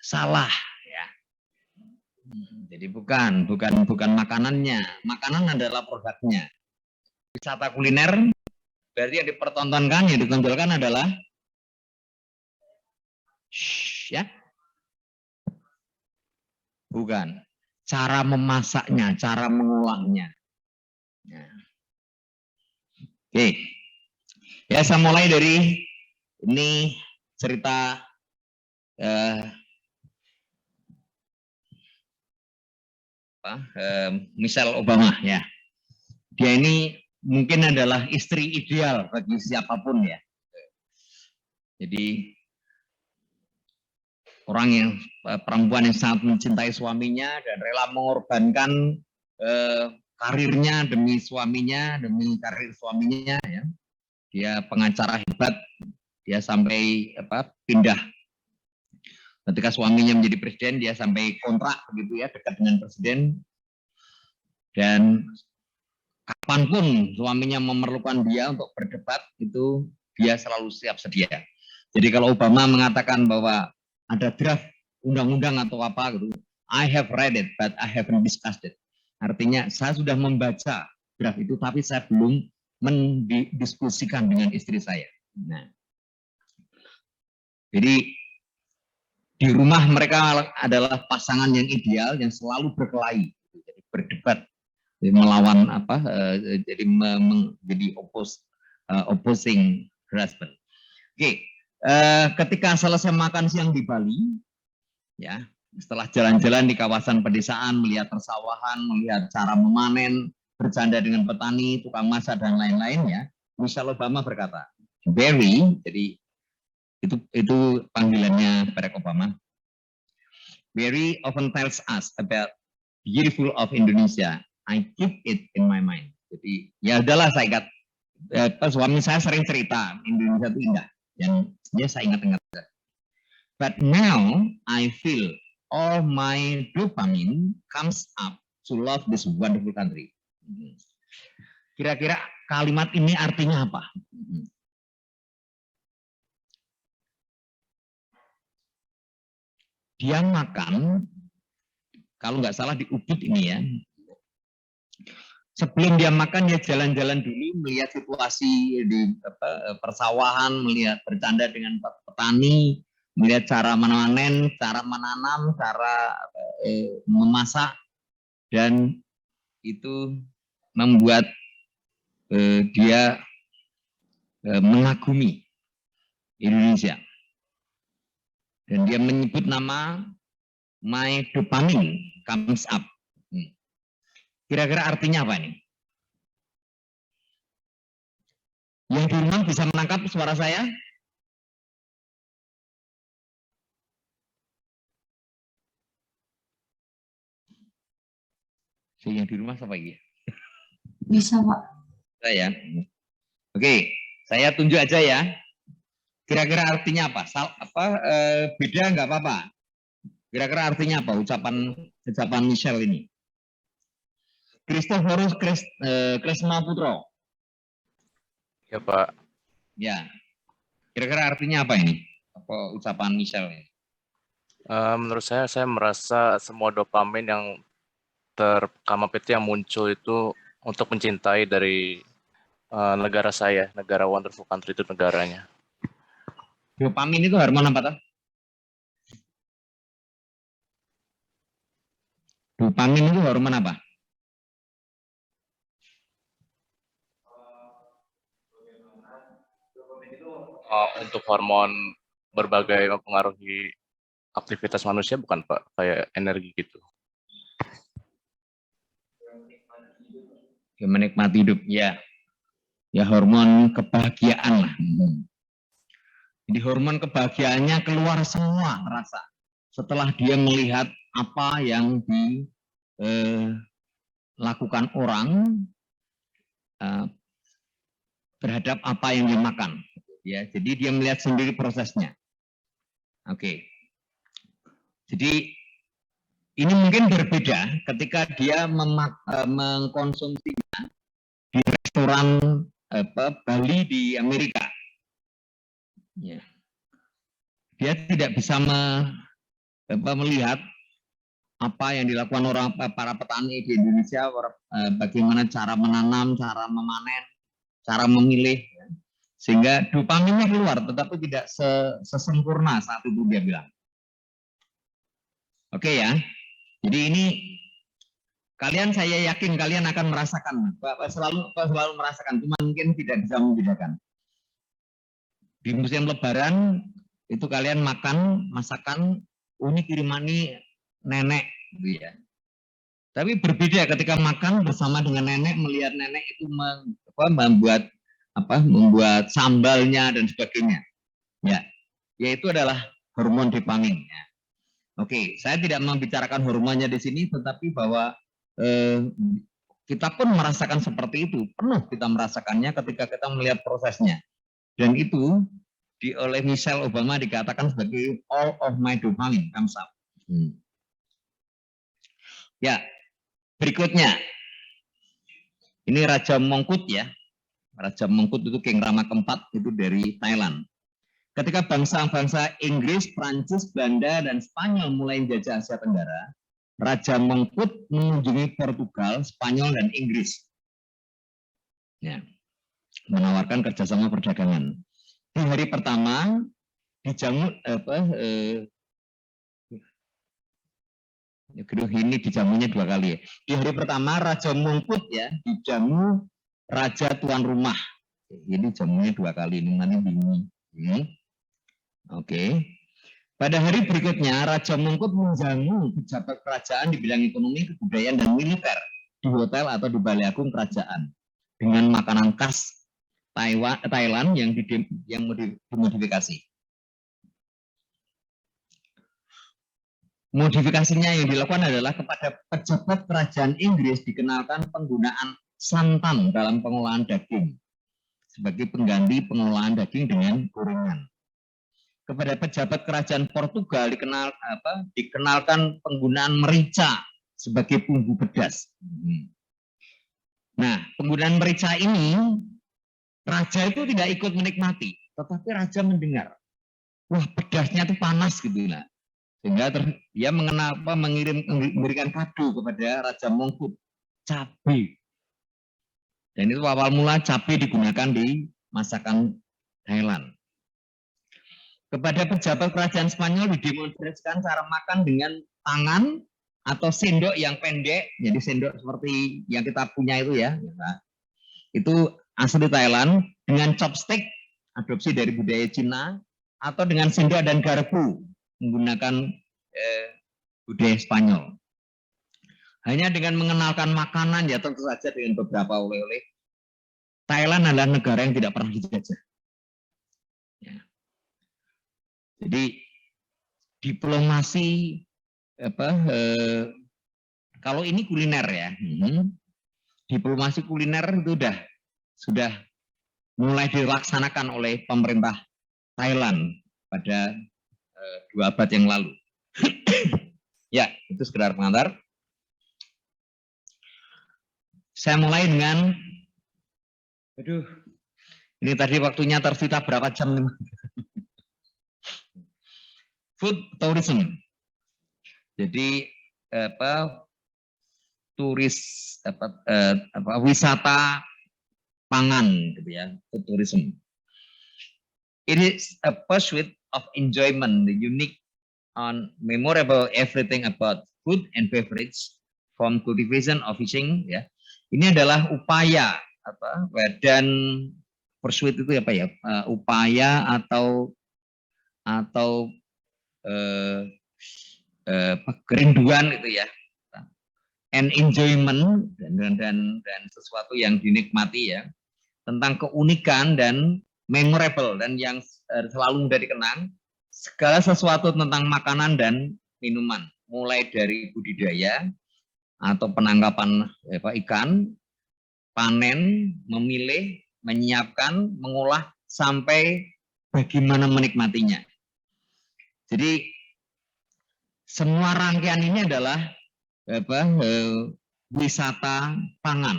Salah ya. Jadi bukan makanannya. Makanan adalah produknya. Wisata kuliner berarti yang dipertontonkan, yang ditonjolkan adalah ya. Bukan. Cara memasaknya, cara mengolahnya. Ya. Oke. Ya, saya mulai dari ini cerita Michelle Obama ya. Dia ini mungkin adalah istri ideal bagi siapapun ya. Jadi orang yang perempuan yang sangat mencintai suaminya dan rela mengorbankan karirnya demi suaminya, demi karir suaminya ya. Dia pengacara hebat, dia sampai pindah ketika suaminya menjadi presiden, dia sampai kontrak begitu ya, dekat dengan presiden. Dan kapanpun suaminya memerlukan dia untuk berdebat, itu dia selalu siap sedia. Jadi kalau Obama mengatakan bahwa ada draft undang-undang atau apa gitu, I have read it, but I haven't discussed it. Artinya saya sudah membaca draft itu, tapi saya belum mendiskusikan dengan istri saya. Nah, jadi di rumah mereka adalah pasangan yang ideal, yang selalu berkelahi, jadi berdebat, melawan jadi menjadi opposing husband. Oke, ketika selesai makan siang di Bali, ya setelah jalan-jalan di kawasan pedesaan, melihat persawahan, melihat cara memanen, bercanda dengan petani, tukang masak dan lain-lain ya, Michelle Obama berkata, Barry, jadi itu panggilannya Barack Obama. Barry often tells us about beautiful of Indonesia. I keep it in my mind. Jadi ya udahlah, saya ingat suami saya sering cerita Indonesia itu indah, yang ya saya ingat-ingat. But now I feel all my dopamine comes up to love this wonderful country. Kira-kira kalimat ini artinya apa? Dia makan, kalau nggak salah di Ubud ini ya, sebelum dia makan dia jalan-jalan dulu, melihat situasi di persawahan, melihat bercanda dengan petani, melihat cara memanen, cara menanam, cara memasak, dan itu membuat dia mengagumi Indonesia. Dan dia menyebut nama my dopamine comes up. Kira-kira artinya apa ini? Yang di rumah bisa menangkap suara saya? Yang di rumah siapa lagi? Bisa, Pak. Saya. Oke, saya tunjuk aja ya. Kira-kira artinya apa? Beda nggak apa-apa. Kira-kira artinya apa ucapan Michelle ini? Christophorus Kresna Putro. Ya, Pak. Ya. Kira-kira artinya apa ini? Apa ucapan Michelle ini? Menurut saya merasa semua dopamin yang terkama itu yang muncul itu untuk mencintai dari negara saya, negara wonderful country itu negaranya. Dopamin itu hormon apa toh? Dopamin itu hormon apa? Untuk hormon berbagai mempengaruhi aktivitas manusia bukan, Pak? Kayak energi gitu. Ya, menikmati hidup ya. Ya hormon kebahagiaan lah. Jadi hormon kebahagiaannya keluar semua rasa setelah dia melihat apa yang dilakukan orang terhadap apa yang dimakan. Ya, jadi dia melihat sendiri prosesnya. Oke. Jadi ini mungkin berbeda ketika dia mengkonsumsinya di restoran Bali di Amerika. Ya. Dia tidak bisa melihat apa yang dilakukan para petani di Indonesia, bagaimana cara menanam, cara memanen, cara memilih, sehingga dopaminnya keluar, tetapi tidak sesempurna saat itu dia bilang. Oke ya, jadi ini saya yakin kalian akan merasakan, selalu merasakan, cuma mungkin tidak bisa membedakan. Di musim Lebaran itu kalian makan masakan ini kiriman nenek, gitu ya. Tapi berbeda ketika makan bersama dengan nenek, melihat nenek itu membuat sambalnya dan sebagainya. Ya, yaitu adalah hormon dopamin. Ya. Oke, saya tidak membicarakan hormonnya di sini, tetapi bahwa kita pun merasakan seperti itu, penuh kita merasakannya ketika kita melihat prosesnya. Dan itu oleh Michelle Obama dikatakan sebagai all of my dopamine comes up. Ya, berikutnya. Ini Raja Mongkut ya. Raja Mongkut itu King Rama keempat, itu dari Thailand. Ketika bangsa-bangsa Inggris, Prancis, Belanda, dan Spanyol mulai menjajah Asia Tenggara, Raja Mongkut mengunjungi Portugal, Spanyol, dan Inggris. Ya, menawarkan kerjasama perdagangan. Di hari pertama dijamu ini dijamunya 2 kali ya. Di hari pertama Raja Mongkut ya dijamu raja tuan rumah. Ini jamunya 2 kali, ini nanti bingung. Oke. Pada hari berikutnya Raja Mongkut menjamu pejabat kerajaan di bidang ekonomi, kebudayaan, dan militer di hotel atau di balai agung kerajaan dengan makanan khas Thailand yang dimodifikasi. Modifikasinya yang dilakukan adalah kepada pejabat kerajaan Inggris dikenalkan penggunaan santan dalam pengolahan daging sebagai pengganti pengolahan daging dengan gorengan. Kepada pejabat kerajaan Portugal dikenalkan penggunaan merica sebagai bumbu pedas. Nah, penggunaan merica ini raja itu tidak ikut menikmati, tetapi raja mendengar, wah pedasnya itu panas gitu lah. Sehingga dia memberikan kado kepada Raja Mongkut, cabai. Dan itu awal mula cabai digunakan di masakan Thailand. Kepada pejabat kerajaan Spanyol didemonstrasikan cara makan dengan tangan atau sendok yang pendek, jadi sendok seperti yang kita punya itu ya. Itu asli Thailand, dengan chopstick, adopsi dari budaya Cina, atau dengan sendok dan garpu, menggunakan budaya Spanyol. Hanya dengan mengenalkan makanan, ya tentu saja dengan beberapa oleh-oleh, Thailand adalah negara yang tidak pernah dijajah. Ya. Jadi diplomasi kalau ini kuliner ya, diplomasi kuliner itu sudah mulai dilaksanakan oleh pemerintah Thailand pada 2 abad yang lalu. Ya, itu sekedar pengantar. Saya mulai dengan, ini tadi waktunya tersita berapa jam? Food tourism. Jadi wisata pangan gitu ya, food tourism. It is a pursuit of enjoyment, the unique and memorable everything about food and beverage from cultivation of fishing ya. Ini adalah upaya dan pursuit itu apa ya? Upaya atau kerinduan itu ya. And enjoyment dan sesuatu yang dinikmati ya. Tentang keunikan dan memorable dan yang selalu mudah dikenang, segala sesuatu tentang makanan dan minuman, mulai dari budidaya atau penangkapan ikan, panen, memilih, menyiapkan, mengolah, sampai bagaimana menikmatinya. Jadi semua rangkaian ini adalah wisata pangan.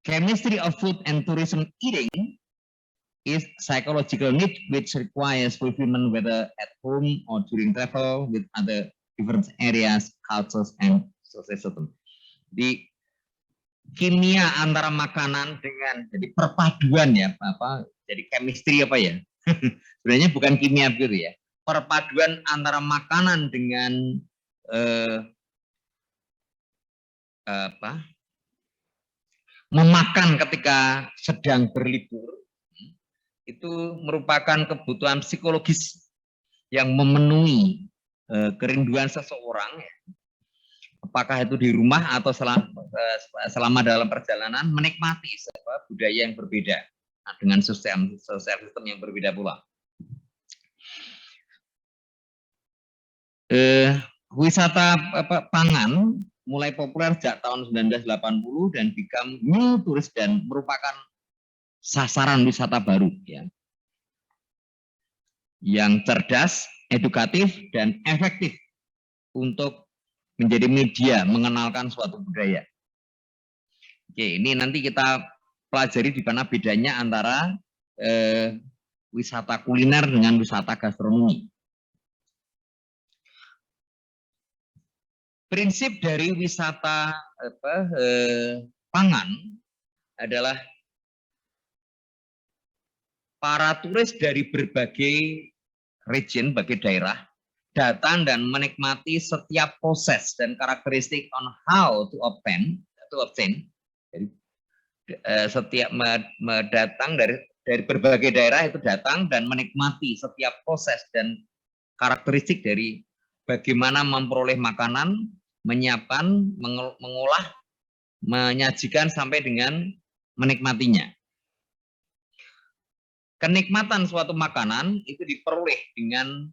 Chemistry of food and tourism eating is psychological need which requires fulfillment whether at home or during travel with other different areas, cultures, and social system. Di kimia antara makanan dengan jadi perpaduan ya, jadi chemistry apa ya? Sebenarnya bukan kimia begitu ya. Perpaduan antara makanan dengan memakan ketika sedang berlibur itu merupakan kebutuhan psikologis yang memenuhi kerinduan seseorang, apakah itu di rumah atau selama dalam perjalanan menikmati budaya yang berbeda dengan sosial sistem yang berbeda pula. Wisata pangan mulai populer sejak tahun 1980 dan become new tourist dan merupakan sasaran wisata baru ya, yang cerdas, edukatif, dan efektif untuk menjadi media mengenalkan suatu budaya. Oke, ini nanti kita pelajari di mana bedanya antara wisata kuliner dengan wisata gastronomi. Prinsip dari wisata pangan adalah para turis dari berbagai region, berbagai daerah datang dan menikmati setiap proses dan karakteristik on how to obtain. Jadi, setiap datang dari berbagai daerah itu datang dan menikmati setiap proses dan karakteristik dari bagaimana memperoleh makanan, menyiapkan, mengolah, menyajikan sampai dengan menikmatinya. Kenikmatan suatu makanan itu diperoleh dengan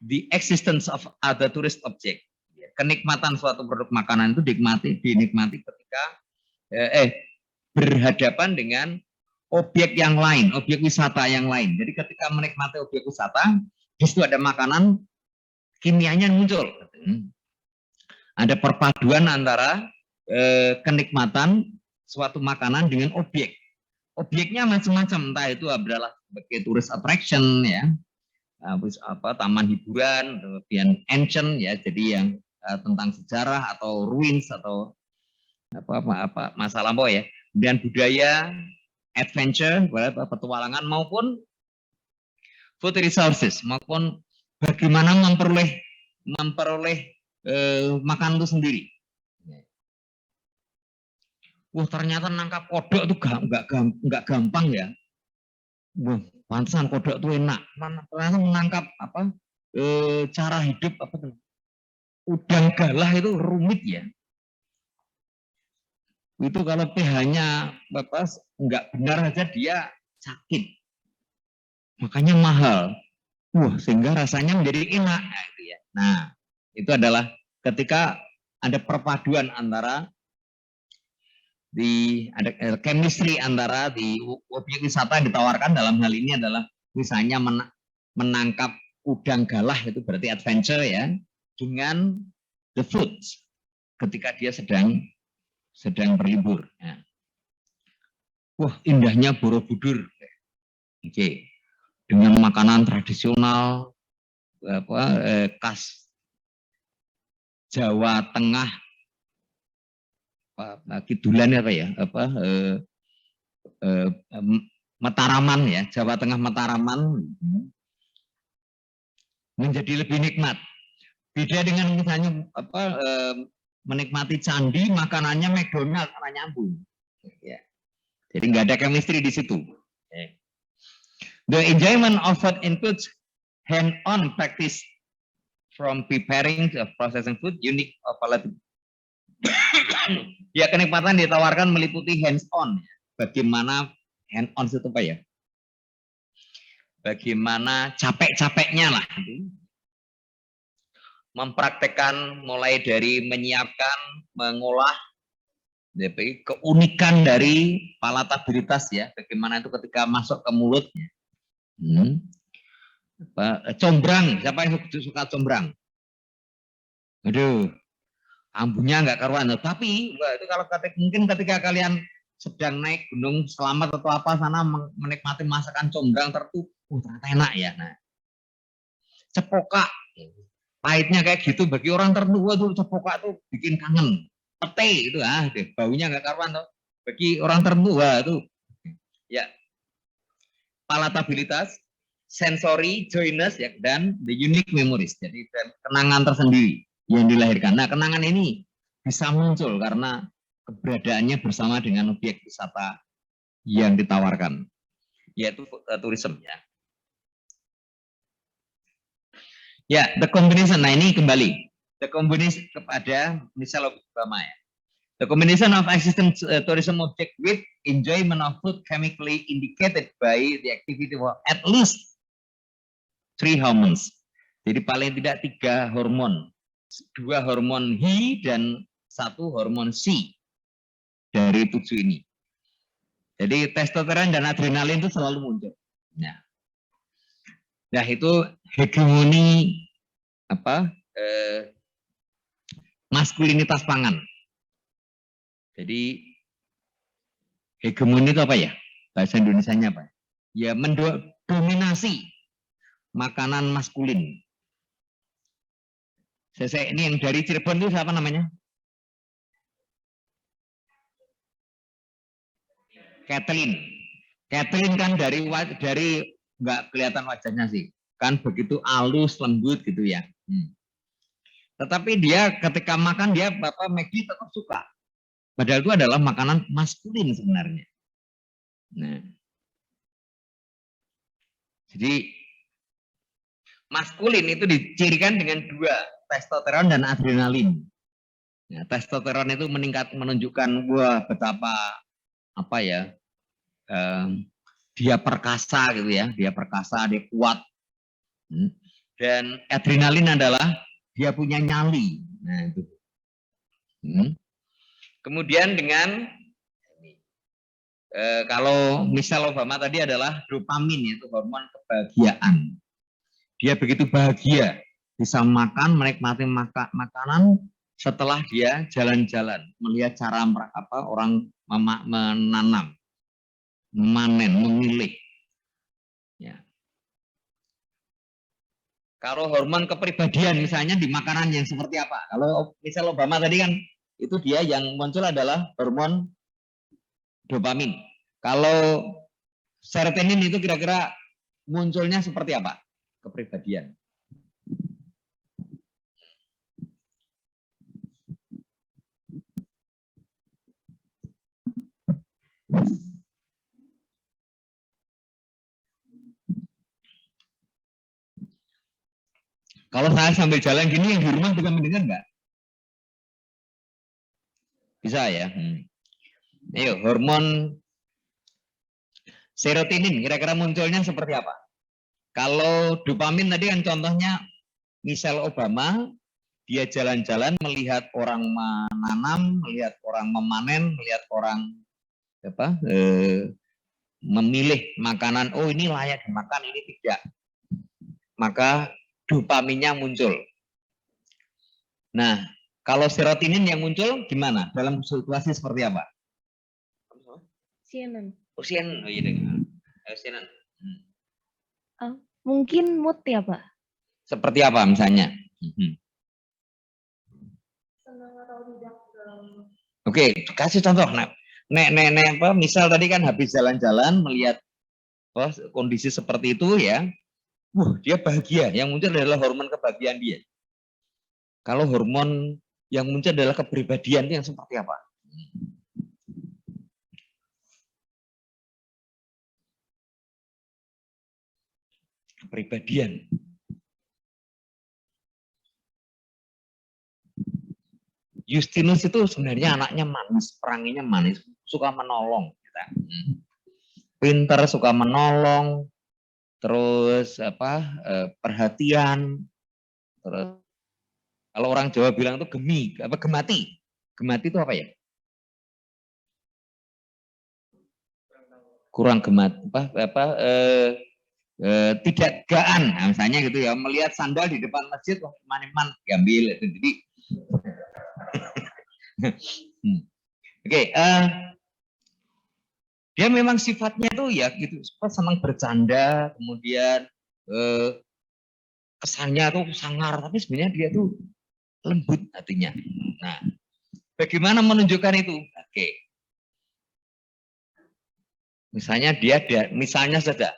the existence of other tourist object. Kenikmatan suatu produk makanan itu dinikmati ketika berhadapan dengan objek yang lain, objek wisata yang lain. Jadi ketika menikmati objek wisata, di situ ada makanan, kimianya muncul. Ada perpaduan antara kenikmatan suatu makanan dengan objek. Objeknya macam-macam, entah itu adalah sebagai tourist attraction ya, taman hiburan, kemudian ancient ya, jadi yang tentang sejarah atau ruins atau masa lampau ya, dan budaya, adventure, petualangan maupun food resources, maupun bagaimana memperoleh makanan itu sendiri. Wah, ternyata nangkap kodok itu nggak gampang ya. Wah, pantesan kodok itu enak. Ternyata menangkap cara hidup udang galah itu rumit ya. Itu kalau pH-nya nggak benar aja dia sakit. Makanya mahal. Wah, sehingga rasanya menjadi enak. Nah, itu adalah ketika ada perpaduan antara ada chemistry antara di objek wisata yang ditawarkan dalam hal ini adalah misalnya menangkap udang galah, itu berarti adventure ya, dengan the food ketika dia sedang berlibur. Ya. Wah, indahnya Borobudur. Oke. Dengan makanan tradisional khas Jawa Tengah, Kidulan Mataraman ya, Jawa Tengah Mataraman menjadi lebih nikmat. Beda dengan misalnya menikmati candi, makanannya McDonald karena nyambung. Ya. Jadi nggak ada chemistry di situ. Ya. The enjoyment of food includes hand-on practice from preparing to processing food, unique of palate. Ya, kenikmatan ditawarkan meliputi hands-on. Bagaimana hand-on itu apa ya? Bagaimana capek-capeknya lah. Mempraktekkan mulai dari menyiapkan, mengolah, keunikan dari palatabilitas ya. Bagaimana itu ketika masuk ke mulutnya. Combrang, siapa yang suka combrang? Aduh, ambunya nggak karuan. Tapi itu kalau mungkin ketika kalian sedang naik gunung Selamat atau apa sana menikmati masakan combrang tertentu, ternyata enak ya. Nah, cepokak, pahitnya kayak gitu bagi orang tertua tuh cepokak tuh bikin kangen. Pete itu deh, baunya nggak karuan tuh. Bagi orang tertua tuh ya, palatabilitas, sensory, joyness ya, dan the unique memories. Jadi kenangan tersendiri yang dilahirkan. Nah, kenangan ini bisa muncul karena keberadaannya bersama dengan objek wisata yang ditawarkan, yaitu tourism ya. Ya, the combination. Nah, ini kembali the combination kepada Michelle Obama ya. The combination of existing tourism object with enjoyment of food chemically indicated by the activity of at least 3 hormones. Jadi paling tidak 3 hormon, 2 hormon He dan 1 hormon C dari 7 ini. Jadi testosteron dan adrenalin itu selalu muncul. Nah itu hegemoni maskulinitas pangan. Jadi hegemoni itu apa ya? Bahasa Indonesianya apa? Ya mendominasi makanan maskulin. Ini yang dari Cirebon itu siapa namanya? Kathleen. Kathleen kan dari nggak kelihatan wajahnya sih, kan begitu halus lembut gitu ya. Tetapi dia ketika makan dia Maggie tetap suka. Padahal itu adalah makanan maskulin sebenarnya. Nah, jadi maskulin itu dicirikan dengan 2, testosteron dan adrenalin. Nah, testosteron itu menunjukkan betapa dia perkasa gitu ya, dia perkasa, dia kuat. Dan adrenalin adalah dia punya nyali. Nah, itu. Kemudian dengan kalau Michelle Obama tadi adalah dopamin, yaitu hormon kebahagiaan. Dia begitu bahagia bisa makan, menikmati makanan setelah dia jalan-jalan, melihat cara orang menanam, memanen, memilih. Ya. Kalau hormon kepribadian misalnya di makanan yang seperti apa? Kalau Michelle Obama tadi kan itu dia yang muncul adalah hormon dopamin. Kalau serotonin itu kira-kira munculnya seperti apa? Kepribadian. Kalau saya sambil jalan gini, yang di rumah bisa mendengar nggak? Bisa ya. Ayo, hormon serotonin kira-kira munculnya seperti apa? Kalau dopamin tadi kan contohnya Michelle Obama, dia jalan-jalan melihat orang menanam, melihat orang memanen, melihat orang memilih makanan. Oh ini layak dimakan, ini tidak. Maka dopaminnya muncul. Nah, kalau serotonin yang muncul gimana? Dalam situasi seperti apa? Sianan. Oh, sianan. Oh iya dengan. Sianan. Mungkin mood ya, Pak. Seperti apa misalnya? Oke, kasih contoh. Misal tadi kan habis jalan-jalan melihat kondisi seperti itu ya. Dia bahagia. Yang muncul adalah hormon kebahagiaan dia. Kalau hormon yang muncul adalah kepribadian itu yang seperti apa? Kepribadian. Justinus itu sebenarnya anaknya manis, peranginya manis, suka menolong. Pinter, suka menolong, terus perhatian, terus kalau orang Jawa bilang itu gemati. Gemati itu apa ya? Kurang gemati, tidak gaan, nah, misalnya gitu ya, melihat sandal di depan masjid, iman diambil itu. Jadi, oke, Dia memang sifatnya tuh ya gitu, senang bercanda, kemudian kesannya tuh sangar, tapi sebenarnya dia tuh lembut hatinya. Nah, bagaimana menunjukkan itu? Oke. Misalnya misalnya saja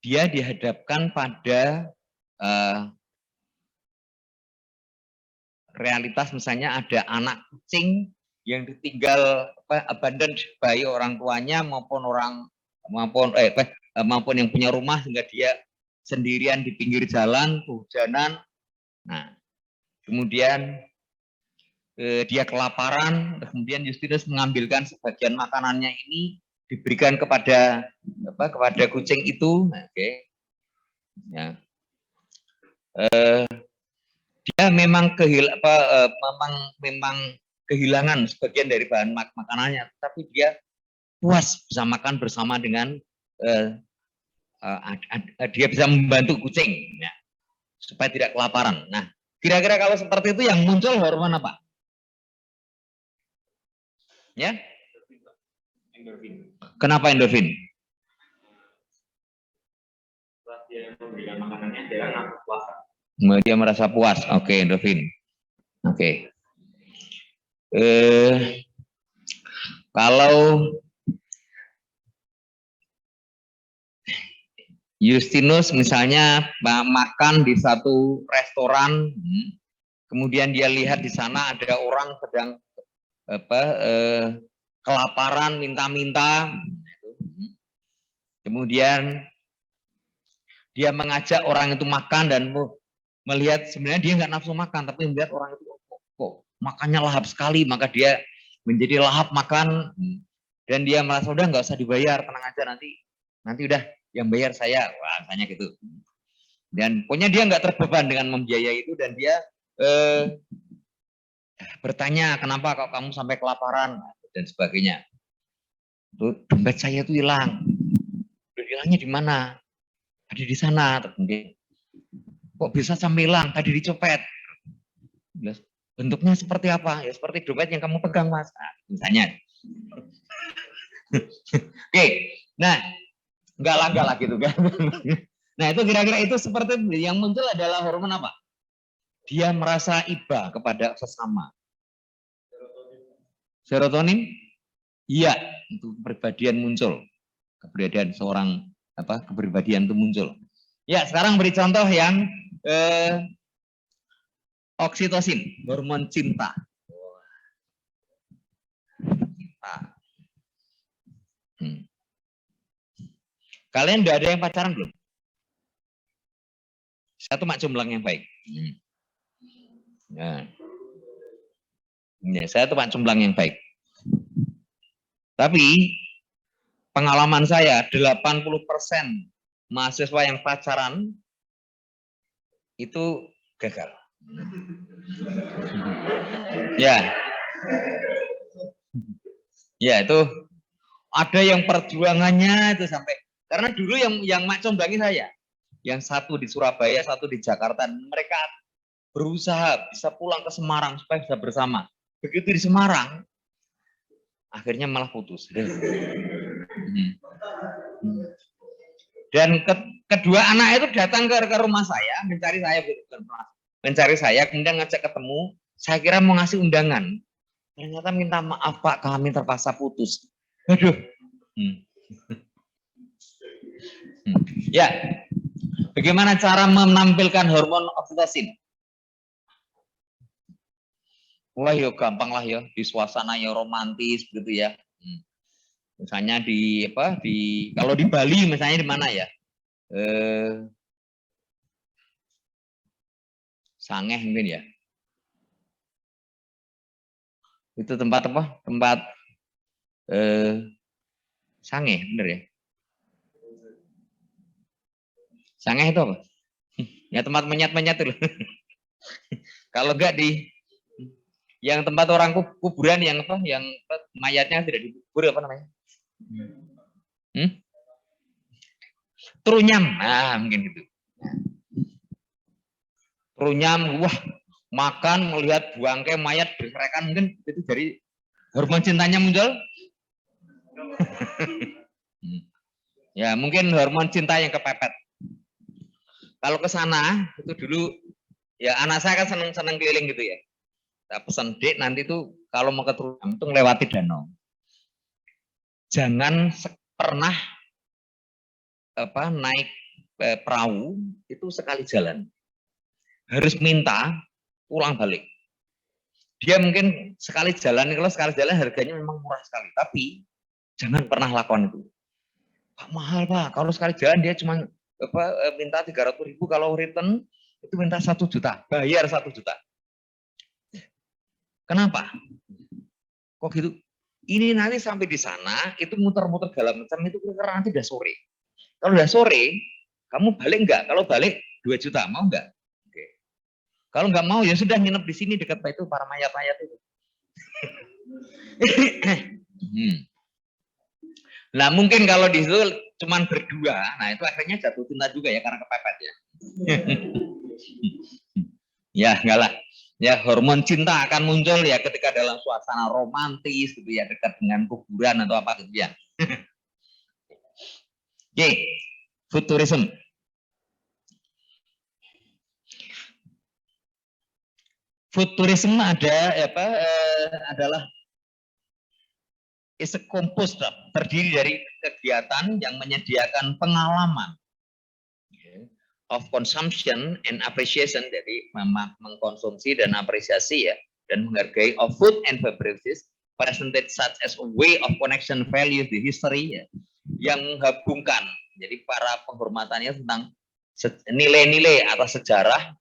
dia dihadapkan pada realitas, misalnya ada anak kucing yang ditinggal abandon baik orang tuanya maupun maupun yang punya rumah, sehingga dia sendirian di pinggir jalan kehujanan. Nah, kemudian dia kelaparan, kemudian Justinus mengambilkan sebagian makanannya ini diberikan kepada kucing itu. Oke. Ya. Dia memang memang kehilangan sebagian dari bahan makanannya, tapi dia puas bisa makan bersama dengan dia bisa membantu kucing ya, supaya tidak kelaparan. Nah, kira-kira kalau seperti itu yang muncul hormon apa? Ya? Kenapa endorfin? Dia merasa puas. Oke, endorfin. Oke. Kalau Justinus misalnya makan di satu restoran, kemudian dia lihat di sana ada orang sedang kelaparan, minta-minta, kemudian dia mengajak orang itu makan dan melihat sebenarnya dia nggak nafsu makan, tapi melihat orang itu kok makannya lahap sekali, maka dia menjadi lahap makan, dan dia merasa udah nggak usah dibayar, tenang aja, nanti udah yang bayar saya, wah tanya gitu. Dan pokoknya dia nggak terbeban dengan membiayai itu, dan dia bertanya kenapa kok kamu sampai kelaparan dan sebagainya. Dompet saya itu hilang. Hilangnya di mana? Tadi di sana. Kok bisa sampai hilang? Tadi dicopet. Bentuknya seperti apa? Ya seperti dompet yang kamu pegang, Mas. Nah, misalnya. Oke. Nah, enggak lah gitu kan. Nah, itu kira-kira itu seperti yang muncul adalah hormon apa? Dia merasa iba kepada sesama. Serotonin? Iya, itu kepribadian muncul. Keberadaan seorang kepribadian itu muncul. Ya, sekarang beri contoh yang oksitosin, hormon cinta. Kalian udah ada yang pacaran belum? Satu mak jomblang yang baik. Nah. Ya, saya tuh mak jomblang yang baik. Tapi pengalaman saya 80% mahasiswa yang pacaran itu gagal. Ya. Ya, itu ada yang perjuangannya itu sampai, karena dulu yang mak jomblangi saya, yang satu di Surabaya, satu di Jakarta, mereka berusaha bisa pulang ke Semarang supaya bisa bersama. Begitu di Semarang, akhirnya malah putus. Dan kedua anak itu datang ke rumah saya, mencari saya, kemudian ngajak ketemu. Saya kira mau ngasih undangan, ternyata minta maaf Pak, kami terpaksa putus. Aduh. Ya, bagaimana cara menampilkan hormon oksitosin? Wah, ya gampang lah ya, di suasana yang romantis gitu ya. Misalnya kalau di Bali misalnya di mana ya? Sangeh mungkin ya. Itu tempat apa? Tempat Sangeh, bener ya? Sangeh itu apa? Ya tempat menyat-menyat itu. Kalau enggak yang tempat orang kuburan yang mayatnya tidak dikubur, apa namanya? Trunyam, nah mungkin gitu. Trunyam, wah makan melihat bangkai mayat berserakan, mungkin itu dari hormon cintanya muncul. Ya, mungkin hormon cinta yang kepepet. Kalau ke sana itu dulu ya anak saya kan seneng keliling gitu ya. Saya pesan, Dek, nanti tuh kalau mau ke Trunam itu melewati danau. Jangan pernah naik perahu itu sekali jalan. Harus minta pulang balik. Dia mungkin sekali jalan, kalau sekali jalan harganya memang murah sekali, tapi jangan pernah lakukan itu. Pak, mahal Pak, kalau sekali jalan dia cuma minta 300.000, kalau return itu minta 1 juta, bayar 1 juta. Kenapa? Kok gitu? Ini nanti sampai di sana, itu muter-muter dalam macam itu kira-kira nanti udah sore. Kalau udah sore, kamu balik enggak? Kalau balik 2 juta, mau enggak? Oke. Kalau enggak mau, ya sudah nginep di sini dekat itu para mayat-mayat itu. Nah mungkin kalau di situ cuman berdua, nah itu akhirnya jatuh cinta juga ya karena kepepet ya. Ya enggak lah. Ya hormon cinta akan muncul ya ketika dalam suasana romantis gitu ya, dekat dengan kuburan atau apa gitu ya. Oke, futurism. Futurism adalah is a composed terdiri dari kegiatan yang menyediakan pengalaman of consumption and appreciation, jadi mengkonsumsi dan apresiasi ya, dan menghargai of food and beverages presented such as a way of connection value the history ya, yang menggabungkan jadi para penghormatannya tentang nilai-nilai atau sejarah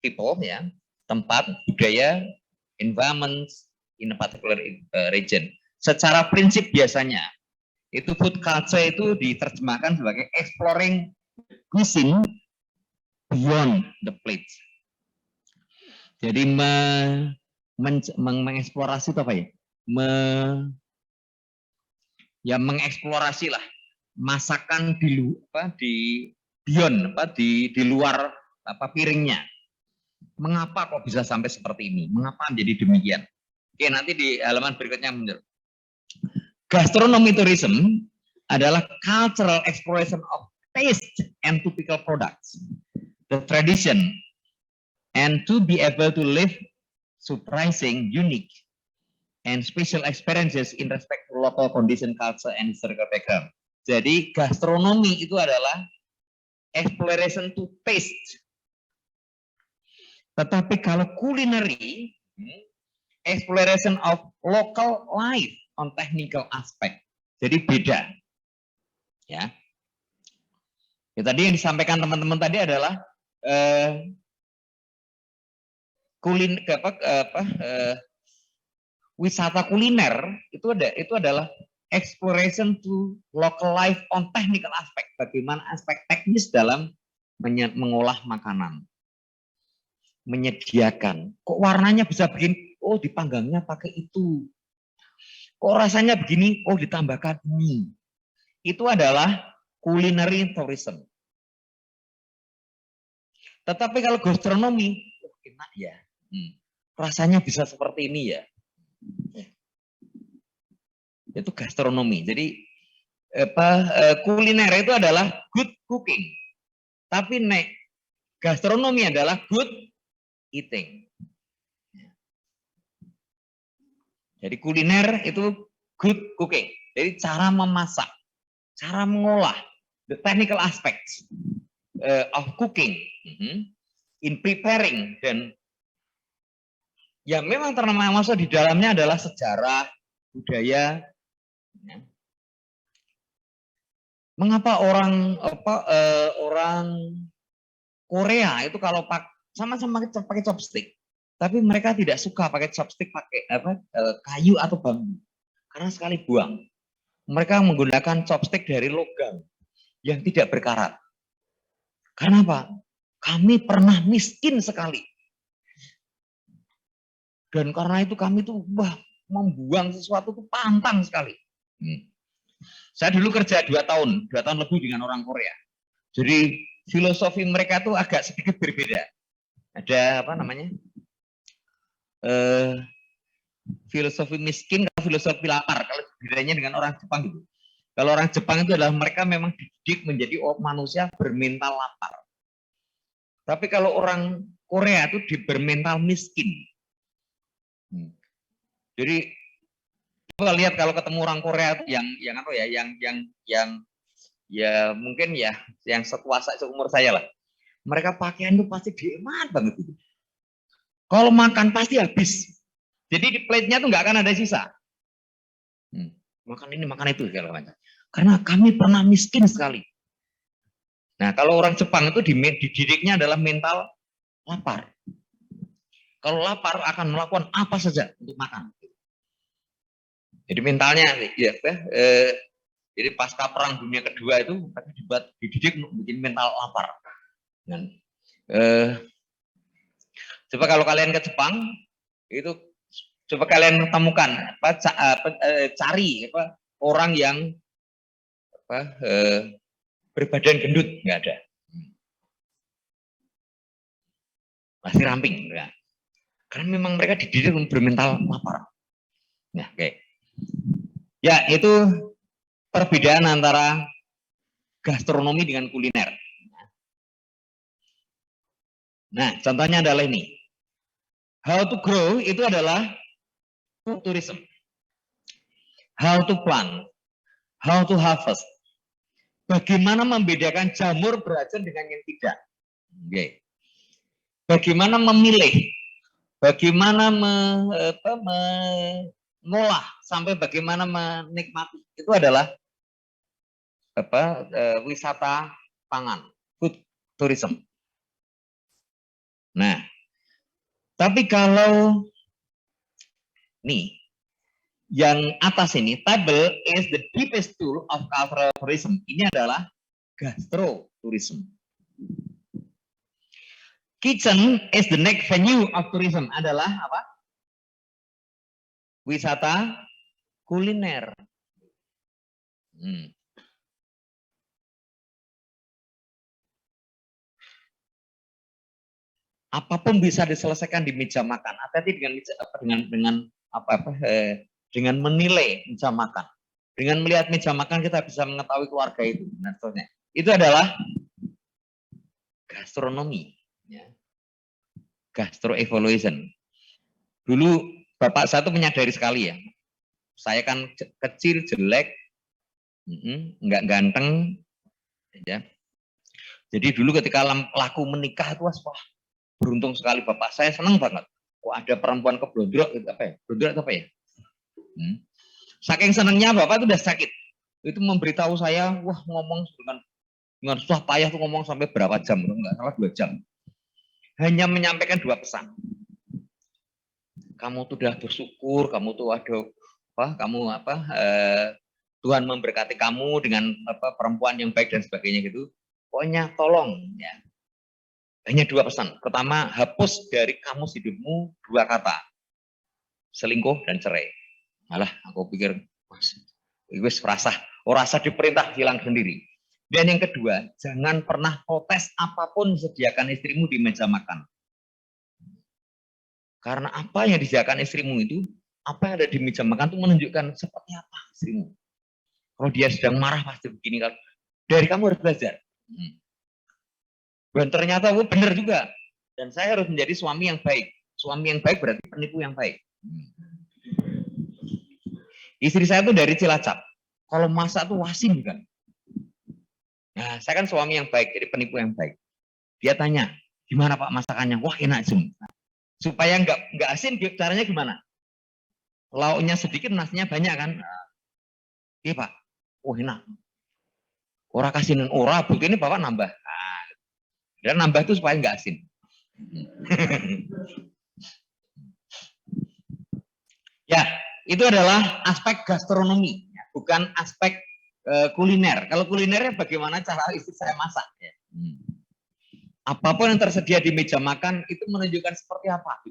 people ya, tempat, budaya, environment in a particular region. Secara prinsip biasanya itu food culture itu diterjemahkan sebagai exploring cuisine beyond the plate. Jadi mengeksplorasi apa ya? Mengeksplorasi lah masakan di beyond di luar piringnya. Mengapa kok bisa sampai seperti ini? Mengapa menjadi demikian? Oke, nanti di halaman berikutnya muncul. Gastronomy tourism adalah cultural exploration of taste and typical products, the tradition, and to be able to live surprising, unique, and special experiences in respect to local condition, culture, and historical background. Jadi gastronomi itu adalah exploration to taste. Tetapi kalau culinary, exploration of local life on technical aspect. Jadi beda. Ya. Ya tadi yang disampaikan teman-teman tadi adalah wisata kuliner itu adalah exploration to local life on technical aspect. Bagaimana aspek teknis dalam mengolah makanan. Menyediakan. Kok warnanya bisa begini? Oh, dipanggangnya pakai itu. Kok rasanya begini? Oh, ditambahkan ini. Itu adalah culinary tourism. Tetapi kalau gastronomi, oh, enak ya. Rasanya bisa seperti ini ya. Itu gastronomi. Jadi kuliner itu adalah good cooking. Tapi gastronomi adalah good eating. Jadi kuliner itu good cooking. Jadi cara memasak, cara mengolah, the technical aspects of cooking, in preparing, dan ya memang termasuk di dalamnya adalah sejarah, budaya. Ya. Mengapa orang Korea itu kalau sama-sama pakai chopstick, tapi mereka tidak suka pakai chopstick pakai kayu atau bambu, karena sekali buang. Mereka menggunakan chopstick dari logam yang tidak berkarat. Karena apa? Kami pernah miskin sekali. Dan karena itu kami tuh membuang sesuatu itu pantang sekali. Saya dulu kerja 2 tahun lebih dengan orang Korea. Jadi filosofi mereka tuh agak sedikit berbeda. Ada filosofi miskin atau filosofi lapar. Kalau bedanya dengan orang Jepang gitu. Kalau orang Jepang itu adalah mereka memang dididik menjadi manusia bermental lapar. Tapi kalau orang Korea itu bermental miskin. Jadi coba lihat kalau ketemu orang Korea itu yang apa ya, yang ya mungkin ya yang seumur saya lah. Mereka pakaian itu pasti dihemat banget gitu. Kalau makan pasti habis. Jadi di plate-nya tuh nggak akan ada sisa. Makan ini, makan itu segala macam. Karena kami pernah miskin sekali. Nah, kalau orang Jepang itu dididiknya adalah mental lapar. Kalau lapar akan melakukan apa saja untuk makan. Jadi mentalnya, ya, jadi pasca perang dunia kedua itu dididik untuk bikin mental lapar. Dan, coba kalau kalian ke Jepang, itu coba kalian temukan cari orang yang berbadan gendut, nggak ada, pasti ramping, ya. Karena memang mereka dididik untuk bermental lapar. Nah, oke. Ya, itu perbedaan antara gastronomi dengan kuliner. Nah, contohnya adalah ini. How to grow itu adalah food tourism. How to plant, how to harvest. Bagaimana membedakan jamur beracun dengan yang tidak. Oke. Bagaimana memilih, bagaimana mengolah, sampai bagaimana menikmati. Itu adalah wisata pangan, food tourism. Nah, tapi kalau nih, yang atas ini, table is the deepest tool of cultural tourism. Ini adalah gastro tourism. Kitchen is the next venue of tourism. Adalah apa? Wisata kuliner. Apapun bisa diselesaikan di meja makan. Hati-hati dengan menilai meja makan. Dengan melihat meja makan kita bisa mengetahui keluarga itu. Nah, itu adalah gastronomi, ya. Gastro evaluation. Dulu bapak saya tuh menyadari sekali ya. Saya kan kecil, jelek, nggak ganteng, ya. Jadi dulu ketika laku menikah itu wah, beruntung sekali bapak saya, senang banget. Kok ada perempuan keblondrok gitu, apa ya? Blondrok apa ya? Saking senangnya bapak itu udah sakit. Itu memberitahu saya, wah ngomong dengan susah payah tuh ngomong sampai berapa jam, enggak salah 2 jam. Hanya menyampaikan 2 pesan. Kamu tuh udah bersyukur, kamu tuh Tuhan memberkati kamu dengan perempuan yang baik dan sebagainya gitu. Pokoknya tolong ya. Hanya 2 pesan. Pertama, hapus dari kamus hidupmu 2 kata. Selingkuh dan cerai. Malah aku pikir, wis rasa diperintah hilang sendiri. Dan yang kedua, jangan pernah protes apapun disediakan istrimu di meja makan. Karena apa yang disediakan istrimu itu, apa yang ada di meja makan itu menunjukkan seperti apa istrimu. Kalau dia sedang marah pasti begini, dari kamu harus belajar. Dan ternyata benar juga. Dan saya harus menjadi suami yang baik. Suami yang baik berarti penipu yang baik. Istri saya tuh dari Cilacap. Kalau masak tuh wasin kan. Nah, saya kan suami yang baik, jadi penipu yang baik. Dia tanya, gimana Pak masakannya? Wah enak Jum. Supaya nggak asin, caranya gimana? Lauknya sedikit, nasinya banyak kan? Iya Pak. Oh enak. Ora kasihin ora, begini Bapak nambah. Dan nambah itu supaya nggak asin. Ya, itu adalah aspek gastronomi, bukan aspek kuliner. Kalau kulinernya bagaimana cara istri saya masak. Ya. Apapun yang tersedia di meja makan itu menunjukkan seperti apa.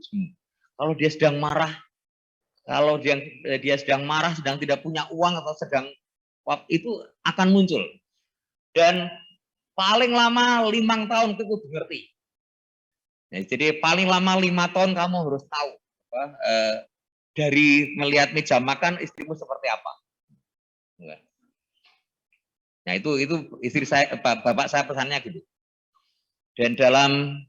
Kalau dia sedang marah, sedang tidak punya uang atau sedang itu akan muncul. Dan paling lama 5 tahun itu kudu ngerti. Nah, jadi paling lama 5 tahun kamu harus tahu dari melihat meja makan istrimu seperti apa. Nah itu istri saya, bapak saya pesannya gitu. Dan dalam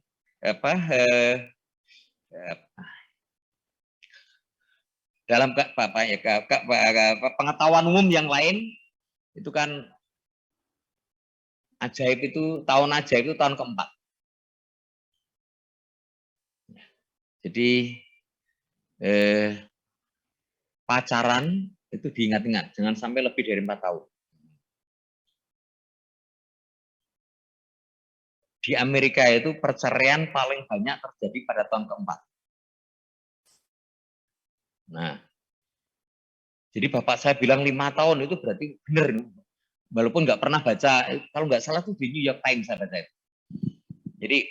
dalam pengetahuan umum yang lain itu kan ajaib itu tahun keempat. Jadi pacaran itu diingat-ingat, jangan sampai lebih dari 4 tahun. Di Amerika itu perceraian paling banyak terjadi pada tahun keempat. Nah, jadi bapak saya bilang 5 tahun itu berarti benar. Walaupun nggak pernah baca, kalau nggak salah itu di New York Times saya baca itu. Jadi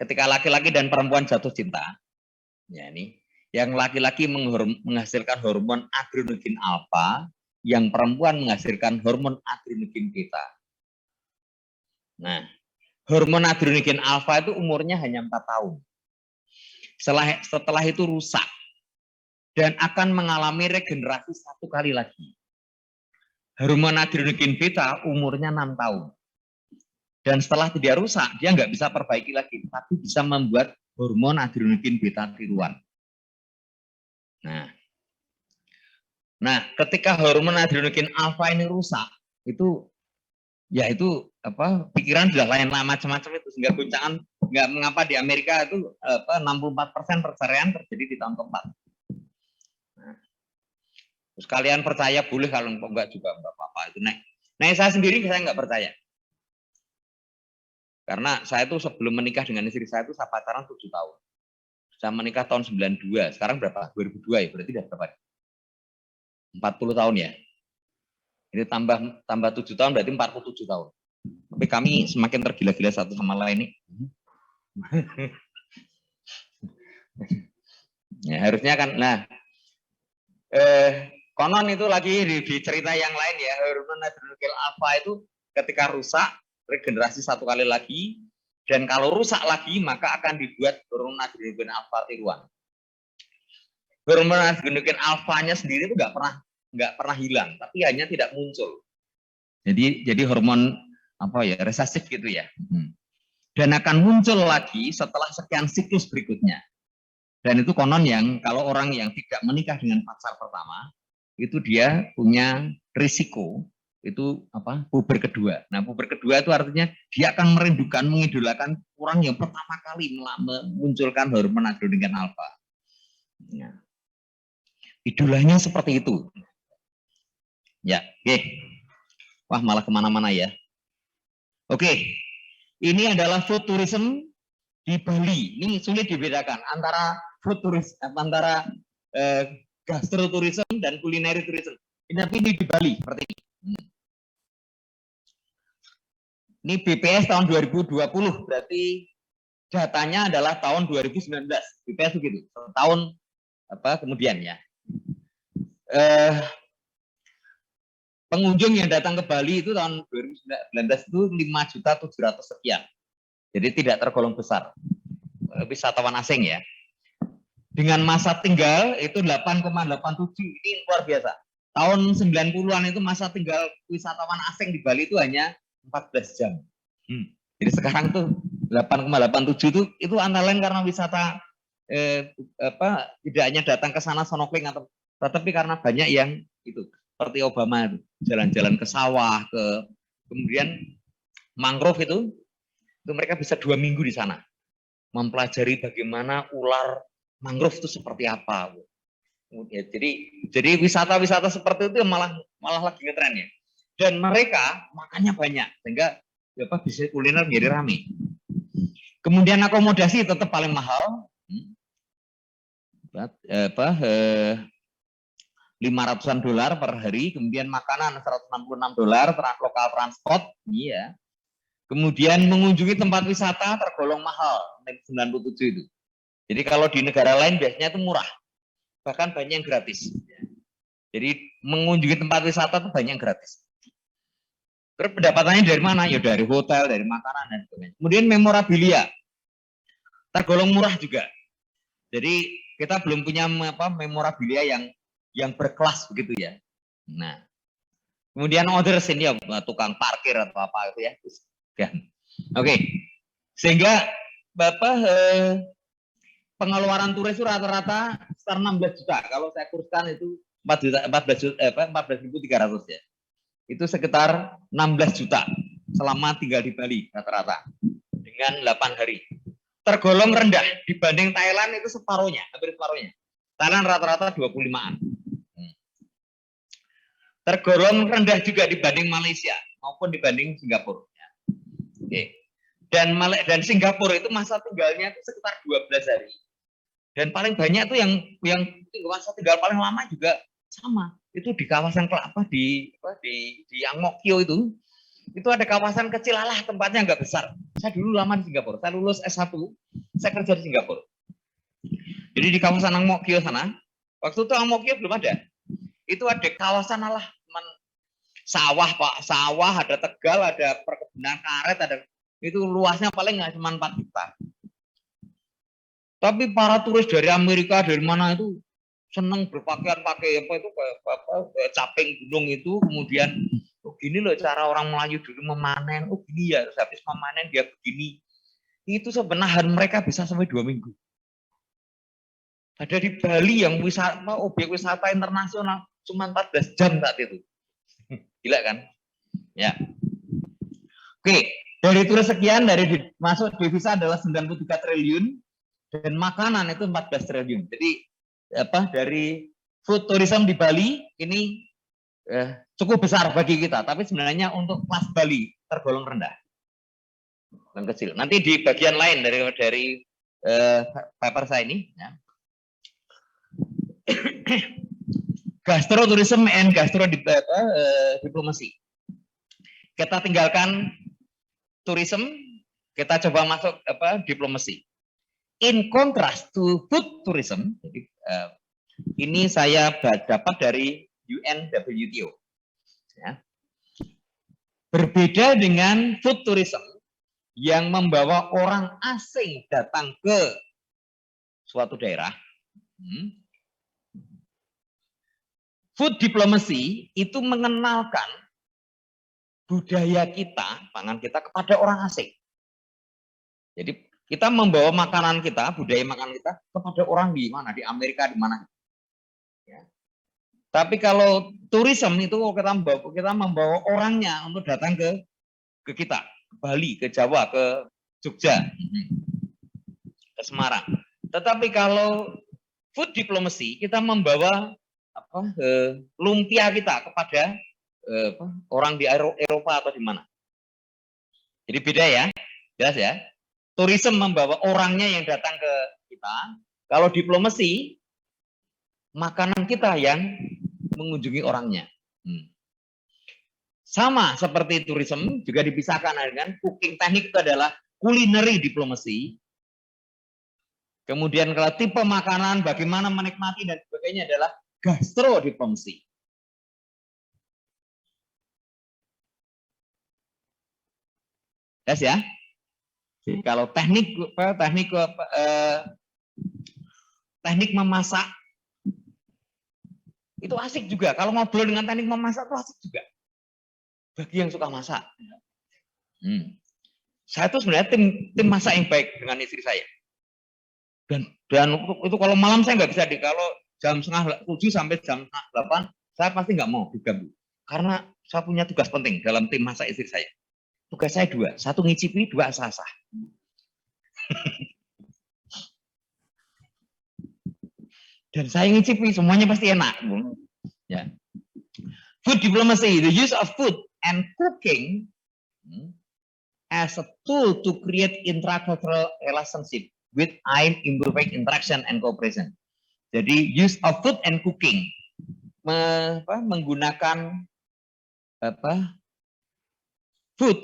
ketika laki-laki dan perempuan jatuh cinta, ya ini, yang laki-laki menghasilkan hormon adrenogen alfa, yang perempuan menghasilkan hormon adrenogen beta. Nah, hormon adrenogen alfa itu umurnya hanya 4 tahun. Setelah itu rusak dan akan mengalami regenerasi 1 kali lagi. Hormon adrenogen beta umurnya 6 tahun. Dan setelah dia rusak, dia nggak bisa perbaiki lagi, tapi bisa membuat hormon adrenogen beta tiruan. Nah, ketika hormon adrenogen alfa ini rusak, itu pikiran sudah lain macam-macam itu, sehingga goncangan nggak mengapa di Amerika itu 64% perceraian terjadi di tahun keempat. Nah, terus kalian percaya boleh, kalau enggak juga enggak apa-apa itu. Nah, saya sendiri saya nggak percaya. Karena saya itu sebelum menikah dengan istri saya itu saya pacaran 7 tahun. Saya menikah tahun 92, sekarang berapa? 2002 ya, berarti udah berapa? 40 tahun ya. Ini tambah 7 tahun berarti 47 tahun. Tapi kami semakin tergila-gila satu sama lain nih. Ya, harusnya kan, konon itu lagi di cerita yang lain ya, hormon adrenogen alfa itu ketika rusak regenerasi 1 kali lagi, dan kalau rusak lagi maka akan dibuat hormon adrenogen alfa tiruan. Hormon adrenogen alfanya sendiri itu nggak pernah hilang, tapi hanya tidak muncul. Jadi hormon resesif gitu ya. Dan akan muncul lagi setelah sekian siklus berikutnya. Dan itu konon yang kalau orang yang tidak menikah dengan pacar pertama itu dia punya risiko itu puber kedua. Nah, puber kedua itu artinya dia akan merindukan, mengidolakan orang yang pertama kali memunculkan hormon adrenogen alfa. Ya. Idolanya seperti itu. Ya, oke. Wah, malah kemana-mana ya. Oke, ini adalah food tourism di Bali. Ini sulit dibedakan antara food tourism, antara gastroturism dan kulineri tourism. Tapi ini di Bali seperti ini. Ini BPS tahun 2020, berarti datanya adalah tahun 2019. BPS begitu, tahun kemudian ya. Pengunjung yang datang ke Bali itu tahun 2019 itu 5.700.000 sekian. Jadi tidak tergolong besar. Wisatawan asing ya. Dengan masa tinggal itu 8,87, ini luar biasa. Tahun 90-an itu masa tinggal wisatawan asing di Bali itu hanya 14 jam. Jadi sekarang tuh 8,87 itu antara lain karena wisata tidak hanya datang ke sana snorkeling tetapi karena banyak yang itu seperti Obama itu jalan-jalan ke sawah, kemudian mangrove itu mereka bisa 2 minggu di sana mempelajari bagaimana ular mangrove itu seperti apa. Ya, jadi wisata-wisata seperti itu malah lagi ngetren ya. Dan mereka makannya banyak sehingga bisnis kuliner jadi ramai. Kemudian akomodasi tetap paling mahal. 500-an dolar per hari, kemudian makanan $166, lokal transport, iya. Kemudian mengunjungi tempat wisata tergolong mahal, 97 itu. Jadi kalau di negara lain biasanya itu murah, bahkan banyak yang gratis. Jadi mengunjungi tempat wisata itu banyak yang gratis. Terus pendapatannya dari mana? Ya dari hotel, dari makanan dan sebagainya. Kemudian memorabilia tergolong murah juga. Jadi kita belum punya memorabilia yang berkelas begitu ya. Nah, kemudian others ini ya tukang parkir atau apa itu ya. Oke. Sehingga pengeluaran turis itu rata-rata sekitar 16 juta. Kalau saya kurskan itu 14.300 ya. Itu sekitar 16 juta selama tinggal di Bali rata-rata dengan 8 hari. Tergolong rendah dibanding Thailand itu separuhnya, hampir separuhnya. Thailand rata-rata 25-an. Tergolong rendah juga dibanding Malaysia maupun dibanding Singapura. Oke. Dan Singapura itu masa tinggalnya itu sekitar 12 hari. Dan paling banyak itu yang masa tinggal paling lama juga sama. Itu di kawasan di Ang Mo Kio itu ada kawasan kecil tempatnya nggak besar. Saya dulu lama di Singapura. Saya lulus S1, saya kerja di Singapura. Jadi di kawasan Ang Mo Kio sana, waktu itu Ang Mo Kio belum ada. Itu ada kawasan sawah, Pak, sawah, ada tegal, ada perkebunan karet, ada itu luasnya paling nggak cuma 4 hektar. Tapi para turis dari Amerika dari mana itu seneng berpakaian pakai apa itu kayak caping gunung itu, kemudian gini loh cara orang Melayu dulu memanen, gini ya, habis memanen dia begini. Itu sebenarnya mereka bisa sampai 2 minggu. Ada di Bali yang objek wisata internasional cuma 14 jam saat itu. Gila kan? Ya. Oke, dari turis sekian, masuk devisa adalah 93 triliun dan makanan itu 14 triliun. Jadi dari food tourism di Bali ini cukup besar bagi kita, tapi sebenarnya untuk kelas Bali tergolong rendah dan kecil. Nanti di bagian lain dari paper saya ini ya. Gastrotourism and diplomasi. Kita tinggalkan tourism, kita coba masuk diplomasi. In contrast to food tourism, jadi, ini saya dapat dari UNWTO. Ya. Berbeda dengan food tourism yang membawa orang asing datang ke suatu daerah. Food diplomacy itu mengenalkan budaya kita, pangan kita kepada orang asing. Jadi kita membawa makanan kita, budaya makanan kita kepada orang di mana, di Amerika, di mana. Ya. Tapi kalau tourism itu kita membawa orangnya untuk datang ke kita, ke Bali, ke Jawa, ke Jogja, ke Semarang. Tetapi kalau food diplomacy kita membawa lumpia kita kepada orang di Eropa atau di mana. Jadi beda ya, jelas ya. Tourism membawa orangnya yang datang ke kita. Kalau diplomasi, makanan kita yang mengunjungi orangnya. Sama seperti tourism juga dipisahkan dengan cooking teknik itu adalah culinary diplomasi. Kemudian kalau tipe makanan, bagaimana menikmati dan sebagainya adalah gastrodiplomasi. Yes ya. Jadi, kalau teknik memasak itu asik juga. Kalau ngobrol dengan teknik memasak itu asik juga. Bagi yang suka masak. Saya tuh sebenarnya tim masak yang baik dengan istri saya. Dan itu kalau malam saya nggak bisa kalau jam 6:30 sampai jam 8 saya pasti nggak mau diganggu. Karena saya punya tugas penting dalam tim masak istri saya. Tugas saya 2, 1 ngicipi, 2 asah-asah. Dan saya ngicipi, semuanya pasti enak. Ya. Food diplomacy, the use of food and cooking as a tool to create intracultural relationship with aim improving interaction and cooperation. Jadi use of food and cooking, menggunakan food.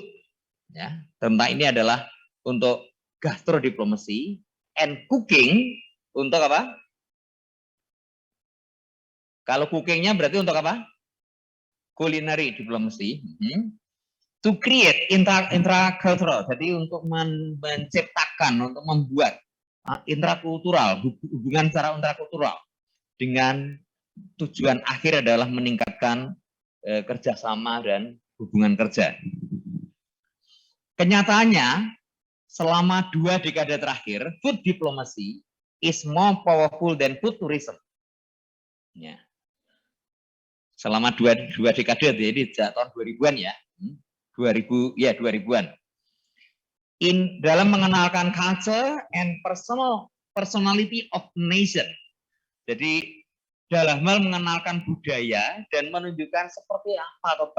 Ya, tentang ini adalah untuk gastrodiplomasi and cooking untuk apa? Kalau cookingnya berarti untuk apa? Culinary diplomasi. To create intracultural, jadi untuk menciptakan, untuk membuat intrakultural, hubungan secara intrakultural dengan tujuan akhir adalah meningkatkan kerjasama dan hubungan kerja. Kenyataannya, selama 2 dekade terakhir, food diplomacy is more powerful than food tourism. Ya. Selama dua dekade, jadi sejak tahun 2000-an ya, 2000-an. Dalam mengenalkan culture and personality of nation. Jadi dalam hal mengenalkan budaya dan menunjukkan seperti apa atau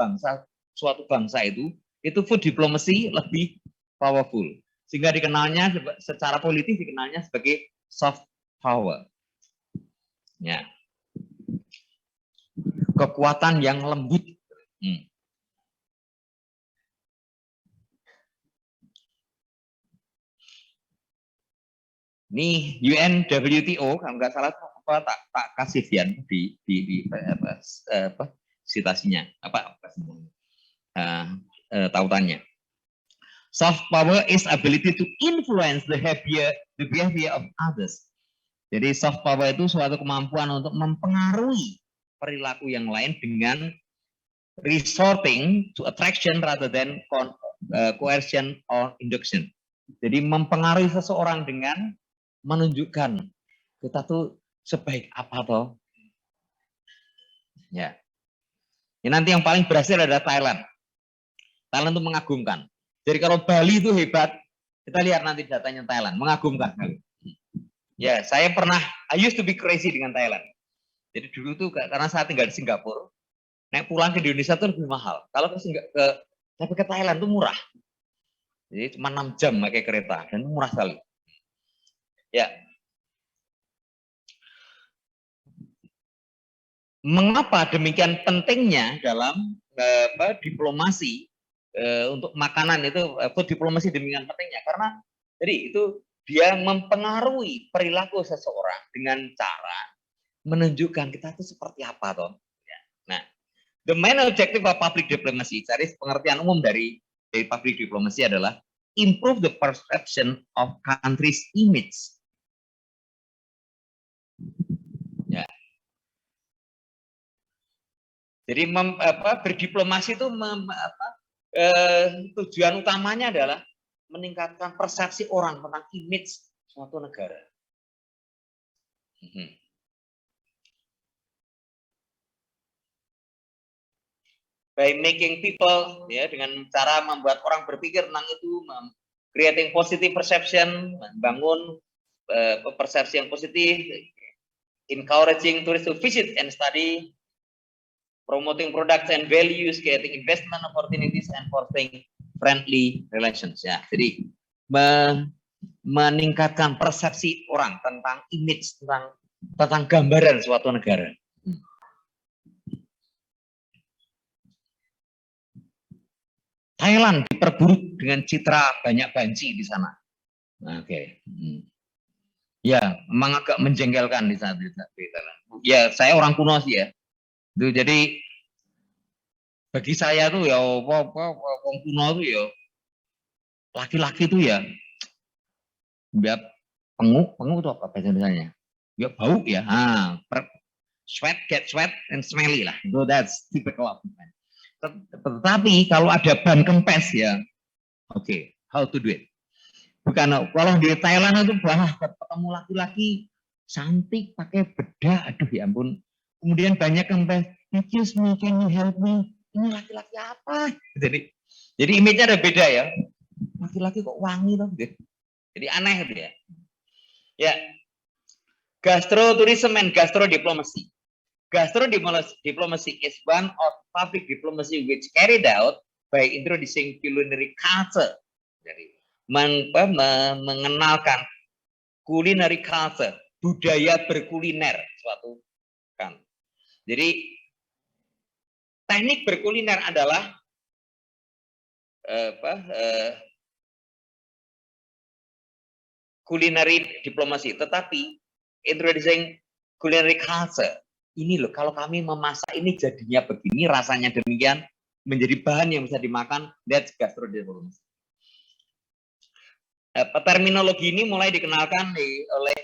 suatu bangsa itu food diplomacy lebih powerful. Sehingga dikenalnya secara politik dikenalnya sebagai soft power. Ya. Kekuatan yang lembut. Ini UNWTO, kalau nggak salah tak kasih Vian di citasinya tautannya. Soft power is ability to influence the behavior of others. Jadi soft power itu suatu kemampuan untuk mempengaruhi perilaku yang lain dengan resorting to attraction rather than coercion or induction. Jadi mempengaruhi seseorang dengan menunjukkan kita tuh sebaik apa toh. Ya. Ini nanti yang paling berhasil adalah Thailand. Thailand itu mengagumkan. Jadi kalau Bali itu hebat, kita lihat nanti datanya Thailand, mengagumkan. Ya, I used to be crazy dengan Thailand. Jadi dulu tuh karena saya tinggal di Singapura, naik pulang ke Indonesia tuh lebih mahal. Kalau tapi ke Thailand tuh murah. Jadi cuma 6 jam pakai kereta dan murah sekali. Ya. Mengapa demikian pentingnya dalam diplomasi untuk makanan itu food diplomasi demikian pentingnya? Karena jadi itu dia mempengaruhi perilaku seseorang dengan cara menunjukkan kita itu seperti apa toh. Ya. Nah, the main objective of public diplomacy, jadi pengertian umum dari public diplomacy adalah improve the perception of country's image. Ya. Jadi berdiplomasi itu tujuan utamanya adalah meningkatkan persepsi orang tentang image suatu negara. By making people, ya, dengan cara membuat orang berpikir tentang itu, creating positive perception, membangun persepsi yang positif, encouraging tourists to visit and study, promoting products and values, creating investment opportunities, and fostering friendly relations. Ya, jadi meningkatkan persepsi orang tentang image, tentang gambaran suatu negara. Thailand diperburuk dengan citra banyak banci di sana. Oke. Ya, memang agak menjengkelkan di saat Thailand. Ya, saya orang kuno sih ya. Itu jadi bagi saya tuh ya orang kuno tuh ya laki-laki tuh ya pengu itu apa bahasa Indonesianya? Ya bau ya. Get sweat and smelly lah. So that's typical of men. Tetapi kalau ada ban kempes ya, oke, how to do it? Bukan kalau di Thailand itu ketemu laki-laki cantik pakai bedak, aduh ya ampun. Kemudian banyak kempes, excuse me, can you help me? Ini laki-laki apa? Jadi image-nya ada beda ya. Laki-laki kok wangi loh, gitu. Jadi aneh gitu ya. Ya, gastro-tourism and gastro-diplomacy. Gastro-diplomacy is one of public diplomacy which carried out by introducing culinary culture. Jadi mengenalkan culinary culture, budaya berkuliner suatu kan. Jadi teknik berkuliner adalah culinary diplomasi, tetapi introducing culinary culture. Ini loh, kalau kami memasak ini jadinya begini, rasanya demikian, menjadi bahan yang bisa dimakan, that's gastrodiplomacy. terminologi ini mulai dikenalkan oleh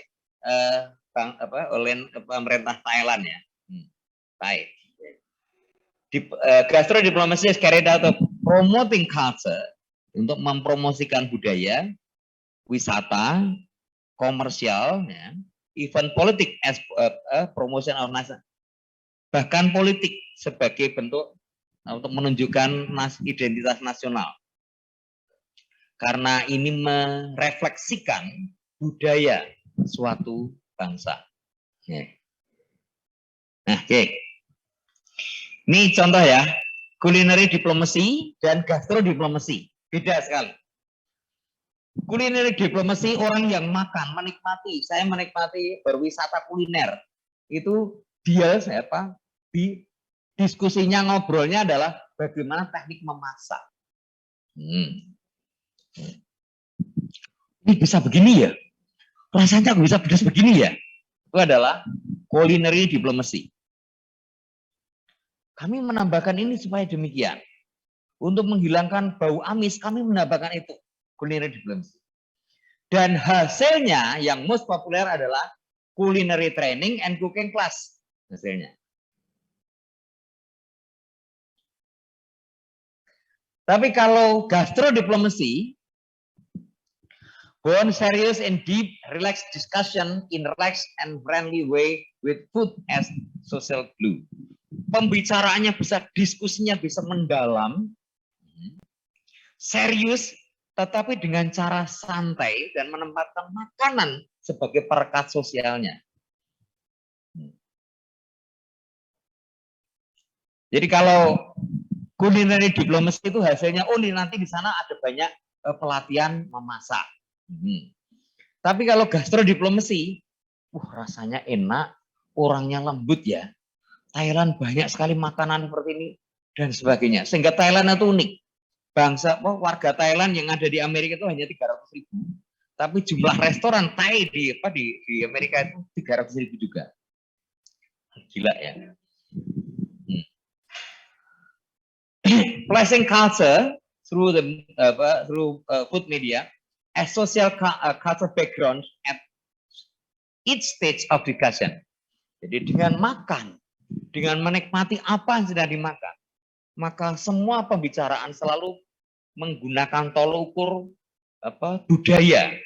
oleh pemerintah Thailand ya. Thai. Gastro diplomasi is carried out of promoting culture, untuk mempromosikan budaya, wisata, komersial, ya, event politik as promotion of nation, bahkan politik sebagai bentuk untuk menunjukkan identitas nasional. Karena ini merefleksikan budaya suatu bangsa. Nah, oke. Ini contoh ya, culinary diplomacy dan gastro diplomasi. Beda sekali. Culinary diplomasi orang yang makan, menikmati. Saya menikmati berwisata kuliner. Itu dia di diskusinya, ngobrolnya adalah bagaimana teknik memasak. Ini bisa begini ya? Rasanya bisa pedas begini ya? Itu adalah culinary diplomacy. Kami menambahkan ini supaya demikian. Untuk menghilangkan bau amis, kami menambahkan itu. Culinary diplomacy. Dan hasilnya yang most populer adalah culinary training and cooking class. Hasilnya. Tapi kalau gastro diplomacy, born serious and deep, relaxed discussion in relaxed and friendly way with food as social glue. Pembicaraannya bisa, diskusinya bisa mendalam, serius, tetapi dengan cara santai dan menempatkan makanan sebagai perekat sosialnya. Jadi kalau culinary diplomacy itu hasilnya, oh nanti di sana ada banyak pelatihan memasak. Tapi kalau gastro diplomasi, rasanya enak, orangnya lembut ya. Thailand banyak sekali makanan seperti ini dan sebagainya. Sehingga Thailand itu unik. Warga Thailand yang ada di Amerika itu hanya 300.000. Tapi jumlah restoran Thai di Amerika itu 300.000 juga. Gila ya. Placing culture through food media as social culture background at each stage of discussion. Jadi dengan makan, dengan menikmati apa yang sedang dimakan, maka semua pembicaraan selalu menggunakan tolok ukur budaya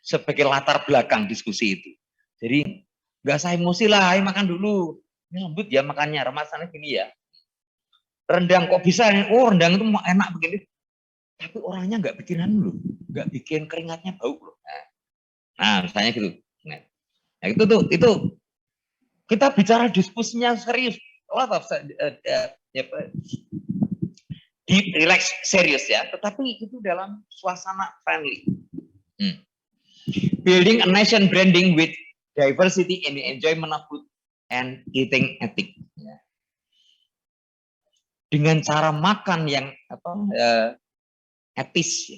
sebagai latar belakang diskusi itu. Jadi nggak saya emosi lah, ayo makan dulu. Ini lembut ya makannya, remasannya gini ya. Rendang kok bisa? Oh rendang itu enak begini. Tapi orangnya nggak pikiran dulu, nggak bikin keringatnya bau loh. Nah misalnya gitu. Nah itu kita bicara diskusinya serius, lot of deep, relax, serius ya. Tetapi itu dalam suasana friendly. Building a nation branding with diversity and enjoyment of food and eating ethic. Dengan cara makan yang etis.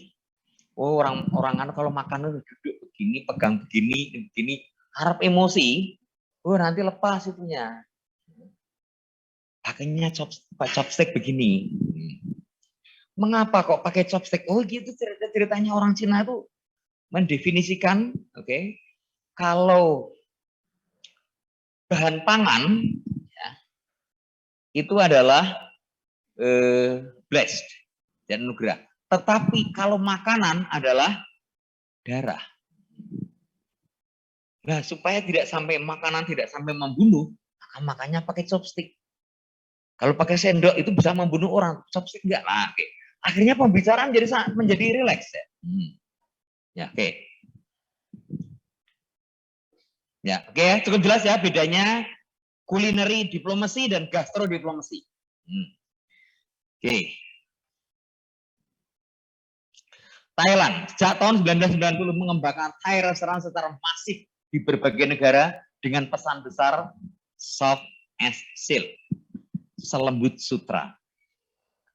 Oh orang kalau makan duduk begini, pegang begini, harap emosi. Oh nanti lepas itunya. Pakainya chopstick begini. Mengapa kok pakai chopstick? Oh gitu ceritanya orang Cina itu mendefinisikan, kalau bahan pangan ya, itu adalah blessed dan anugerah. Tetapi kalau makanan adalah darah. Nah, supaya makanan tidak sampai membunuh, maka makannya pakai chopstick. Kalau pakai sendok itu bisa membunuh orang, chopstick enggak lah. Akhirnya pembicaraan menjadi rileks ya. Ya, Ya, cukup jelas ya bedanya culinary diplomasi dan gastro diplomasi. Thailand sejak tahun 1990 mengembangkan Thai restoran secara masif di berbagai negara dengan pesan besar soft as silk, selembut sutra.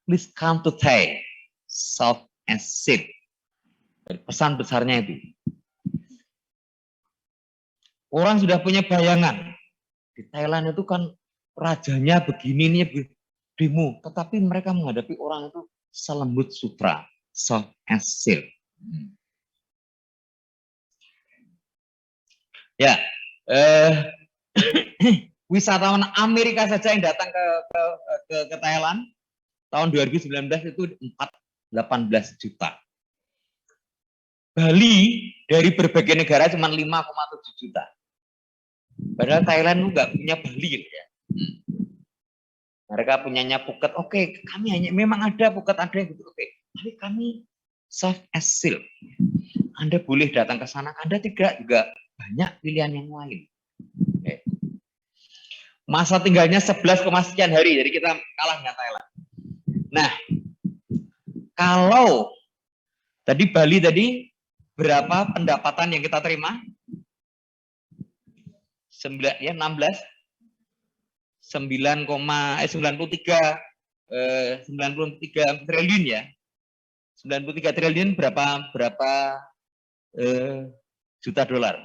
Please come to Thai, soft as silk. Pesan besarnya itu. Orang sudah punya bayangan. Di Thailand itu kan rajanya begini nih demo, tetapi mereka menghadapi orang itu selembut sutra, soft as silk. Ya, wisatawan Amerika saja yang datang ke Thailand tahun 2019 itu 18 juta. Bali dari berbagai negara cuma 5,7 juta. Padahal Thailand itu nggak punya Bali gitu ya. Mereka punyanya Phuket. Oke, kami hanya memang ada Phuket ada yang gitu. Oke, tapi kami soft as silk. Anda boleh datang ke sana. Anda tidak juga banyak pilihan yang lain. Oke. Masa tinggalnya 11, sekian hari. Jadi kita kalah dengan Thailand. Nah, kalau tadi Bali tadi berapa pendapatan yang kita terima? 93 triliun ya. 93 triliun berapa juta dolar.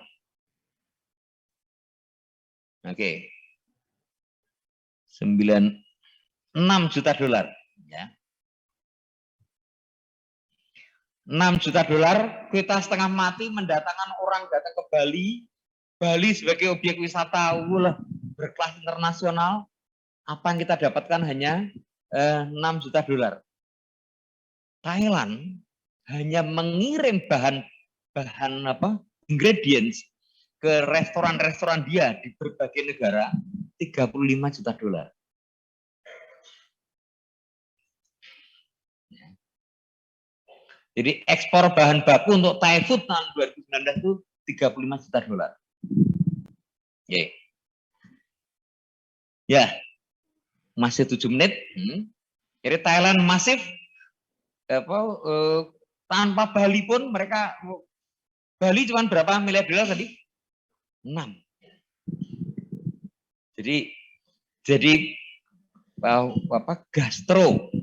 Oke. 6 juta dolar ya. 6 juta dolar kita setengah mati mendatangkan orang datang ke Bali. Bali sebagai objek wisata berkelas internasional, apa yang kita dapatkan hanya 6 juta dolar. Thailand hanya mengirim bahan ingredients ke restoran-restoran dia di berbagai negara 35 juta dolar. Jadi ekspor bahan baku untuk Thai food tahun 2019 itu 35 juta dolar. Okay. Ya, masih 7 menit. Jadi Thailand masif, tanpa Bali pun mereka, Bali cuma berapa miliar dolar tadi? 6. Jadi gastro,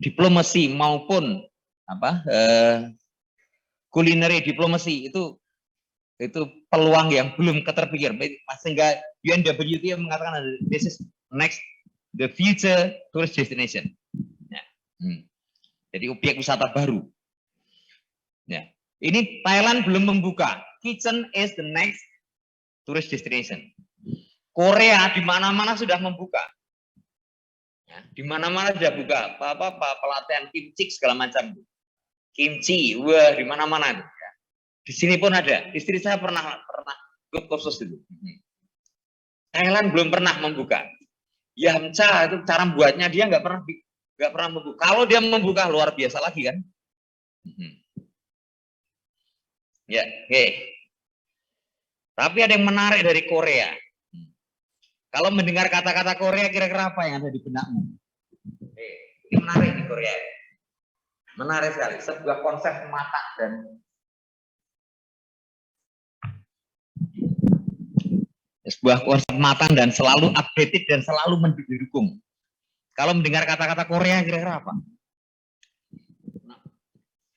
diplomasi maupun kulineri diplomasi itu peluang yang belum keterpikir, sehingga UNWTO mengatakan this is the future tourist destination. Ya. Jadi objek wisata baru. Ya. Ini Thailand belum membuka. Kitchen is the next tourist destination. Korea di mana-mana sudah membuka. Ya, di mana-mana sudah buka. Pelatihan kimchi segala macam. Kimchi, wah di mana-mana. Di sini pun ada. Istri saya pernah ikut kursus itu. Thailand belum pernah membuka. Yamcha itu cara buatnya dia nggak pernah membuka. Kalau dia membuka luar biasa lagi kan. Ya, oke. Tapi ada yang menarik dari Korea. Kalau mendengar kata-kata Korea, kira-kira apa yang ada di benakmu? Ini menarik di Korea. Menarik sekali. Sebuah konsep matang dan selalu updated dan selalu mendukung. Kalau mendengar kata-kata Korea, kira-kira apa?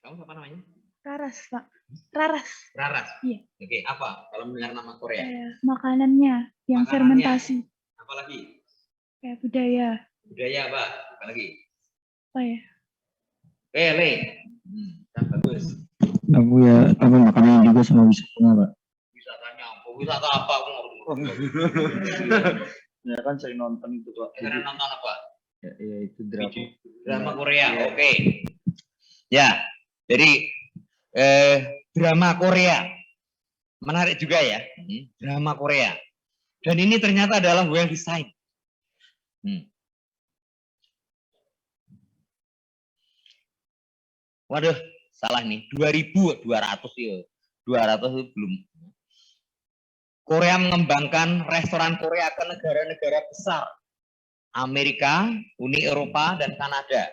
Kamu apa namanya? Raras, Pak. Raras. Raras. Iya. Oke, apa? Kalau mendengar nama Korea? Makanannya yang fermentasi. Apalagi? Kayak budaya. Budaya apa? Apalagi? Apa ya? Le. Bagus. Aku ya, makanan juga sama wisatanya, Pak. Wisatanya apa? Wisata apa? Ya kan sering nonton itu, Pak. Karena nonton apa? Ya itu drama Korea. Oke. Ya, jadi drama Korea menarik juga ya, drama Korea. Dan ini ternyata adalah well design. Waduh, salah nih. 2.200 ya. 200 itu belum. Korea mengembangkan restoran Korea ke negara-negara besar. Amerika, Uni Eropa, dan Kanada.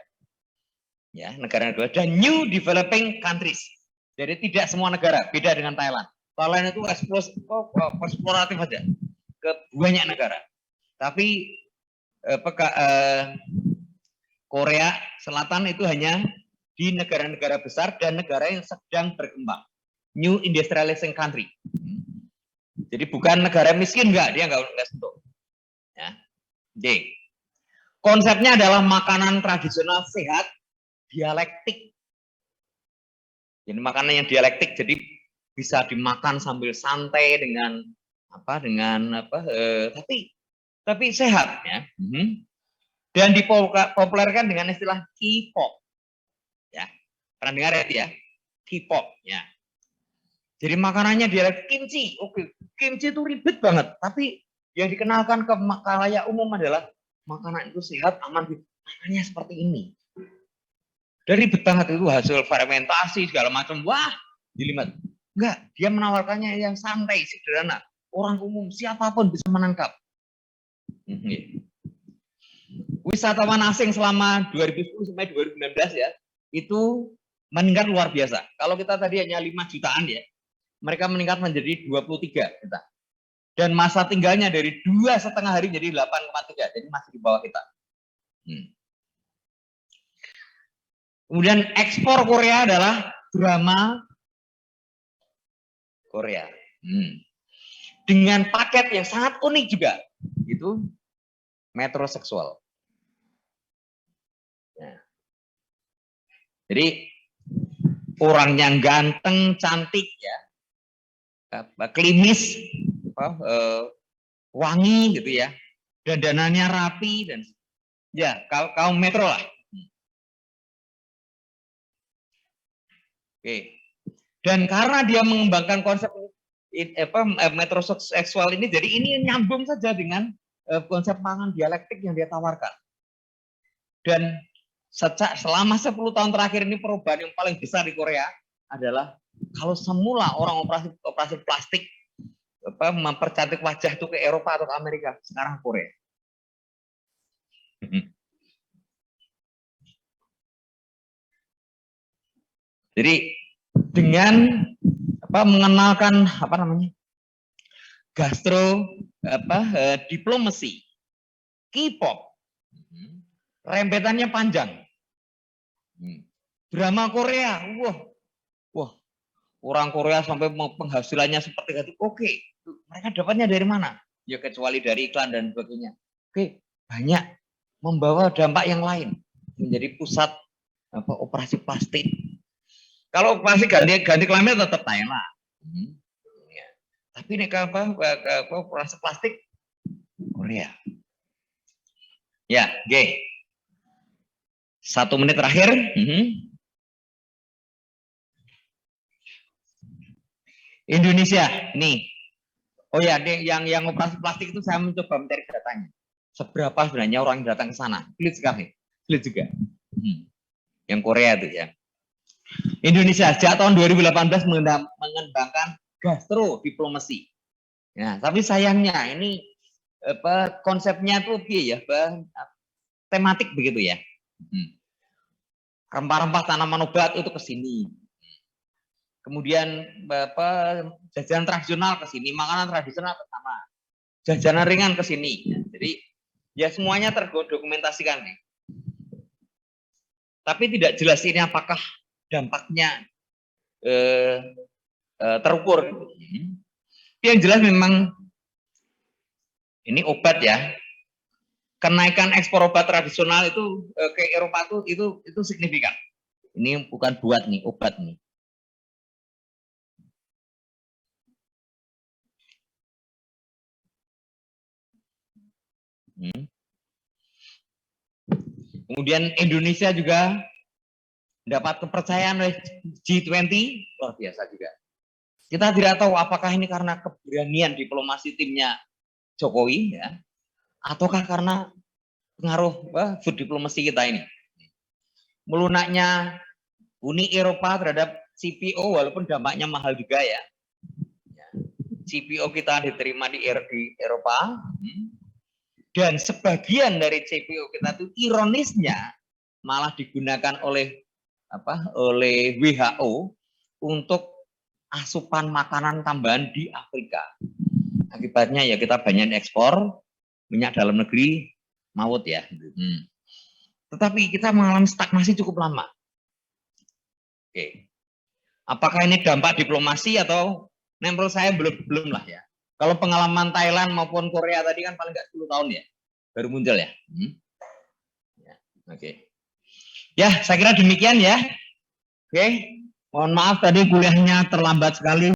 Ya, negara-negara dan new developing countries. Jadi tidak semua negara, beda dengan Thailand. Thailand itu eksploratif aja ke banyak negara. Tapi Korea Selatan itu hanya di negara-negara besar dan negara yang sedang berkembang. New industrializing country. Jadi bukan negara miskin, dia nggak sentuh. Ya. D. Konsepnya adalah makanan tradisional sehat dialektik. Jadi makanan yang dialektik, jadi bisa dimakan sambil santai dengan tapi sehat ya. Dan dipopulerkan dengan istilah K-pop. Ya. Pernah dengar ya? K-pop ya. Jadi makanannya dialektik kimchi. Oke, kimchi itu ribet banget, tapi yang dikenalkan ke khalayak umum adalah makanan itu sehat, aman, makannya seperti ini. Dan ribet banget itu hasil fermentasi segala macam. Wah, jelimet. Enggak, dia menawarkannya yang santai, sederhana. Orang umum, siapapun bisa menangkap. Wisatawan asing selama 2010 sampai 2019 ya, itu meningkat luar biasa. Kalau kita tadi hanya 5 jutaan ya, mereka meningkat menjadi 23 juta. Dan masa tinggalnya dari 2,5 hari jadi 8,3, jadi masih di bawah kita. Kemudian ekspor Korea adalah drama Korea. Dengan paket yang sangat unik juga, itu metroseksual. Ya. Jadi orang yang ganteng, cantik, ya, klimis, wangi gitu ya, dandanannya rapi dan ya kaum metro lah. Oke. Dan karena dia mengembangkan konsep metroseksual ini, jadi ini nyambung saja dengan konsep pangan dialektik yang dia tawarkan. Dan selama 10 tahun terakhir ini perubahan yang paling besar di Korea adalah kalau semula orang operasi plastik mempercantik wajah itu ke Eropa atau ke Amerika, sekarang Korea. Jadi dengan mengenalkan diplomasi, K-pop, rembetannya panjang. Drama Korea, wah, orang Korea sampai penghasilannya seperti itu. Oke, mereka dapatnya dari mana? Ya kecuali dari iklan dan sebagainya. Oke, banyak membawa dampak yang lain, menjadi pusat operasi plastik. Kalau operasi ganti kelamin tetap Thailand. Ya. Tapi ini operasi plastik Korea. Ya, G. 1 menit terakhir. Indonesia, nih. Oh ya, yang operasi plastik itu saya mencoba mencari datanya. Seberapa sebenarnya orang yang datang ke sana? Sulit sekali. Sulit juga. Yang Korea itu ya. Indonesia sejak tahun 2018 mengembangkan gastrodiplomasi. Ya, tapi sayangnya ini konsepnya tuh tematik begitu ya. Rempah-rempah tanaman obat itu ke sini. Kemudian jajanan tradisional ke sini, makanan tradisional ke sana. Jajanan ringan ke sini. Jadi ya semuanya terdokumentasikan nih. Tapi tidak jelas ini apakah dampaknya terukur. Yang jelas memang ini obat ya. Kenaikan ekspor obat tradisional itu ke Eropa itu signifikan. Ini bukan buat nih, obat nih. Kemudian Indonesia juga dapat kepercayaan oleh G20, luar biasa juga. Kita tidak tahu apakah ini karena keberanian diplomasi timnya Jokowi ya, ataukah karena pengaruh food diplomasi kita ini. Melunaknya Uni Eropa terhadap CPO walaupun dampaknya mahal juga ya. CPO kita diterima di Eropa. Dan sebagian dari CPO kita itu ironisnya malah digunakan oleh WHO untuk asupan makanan tambahan di Afrika. Akibatnya ya kita banyak ekspor minyak dalam negeri maut ya. Tetapi kita mengalami stagnasi cukup lama. Oke. Apakah ini dampak diplomasi atau menurut saya belum lah ya. Kalau pengalaman Thailand maupun Korea tadi kan paling nggak 10 tahun ya, baru muncul ya. Oke. Ya, saya kira demikian ya. Oke, mohon maaf tadi kuliahnya terlambat sekali.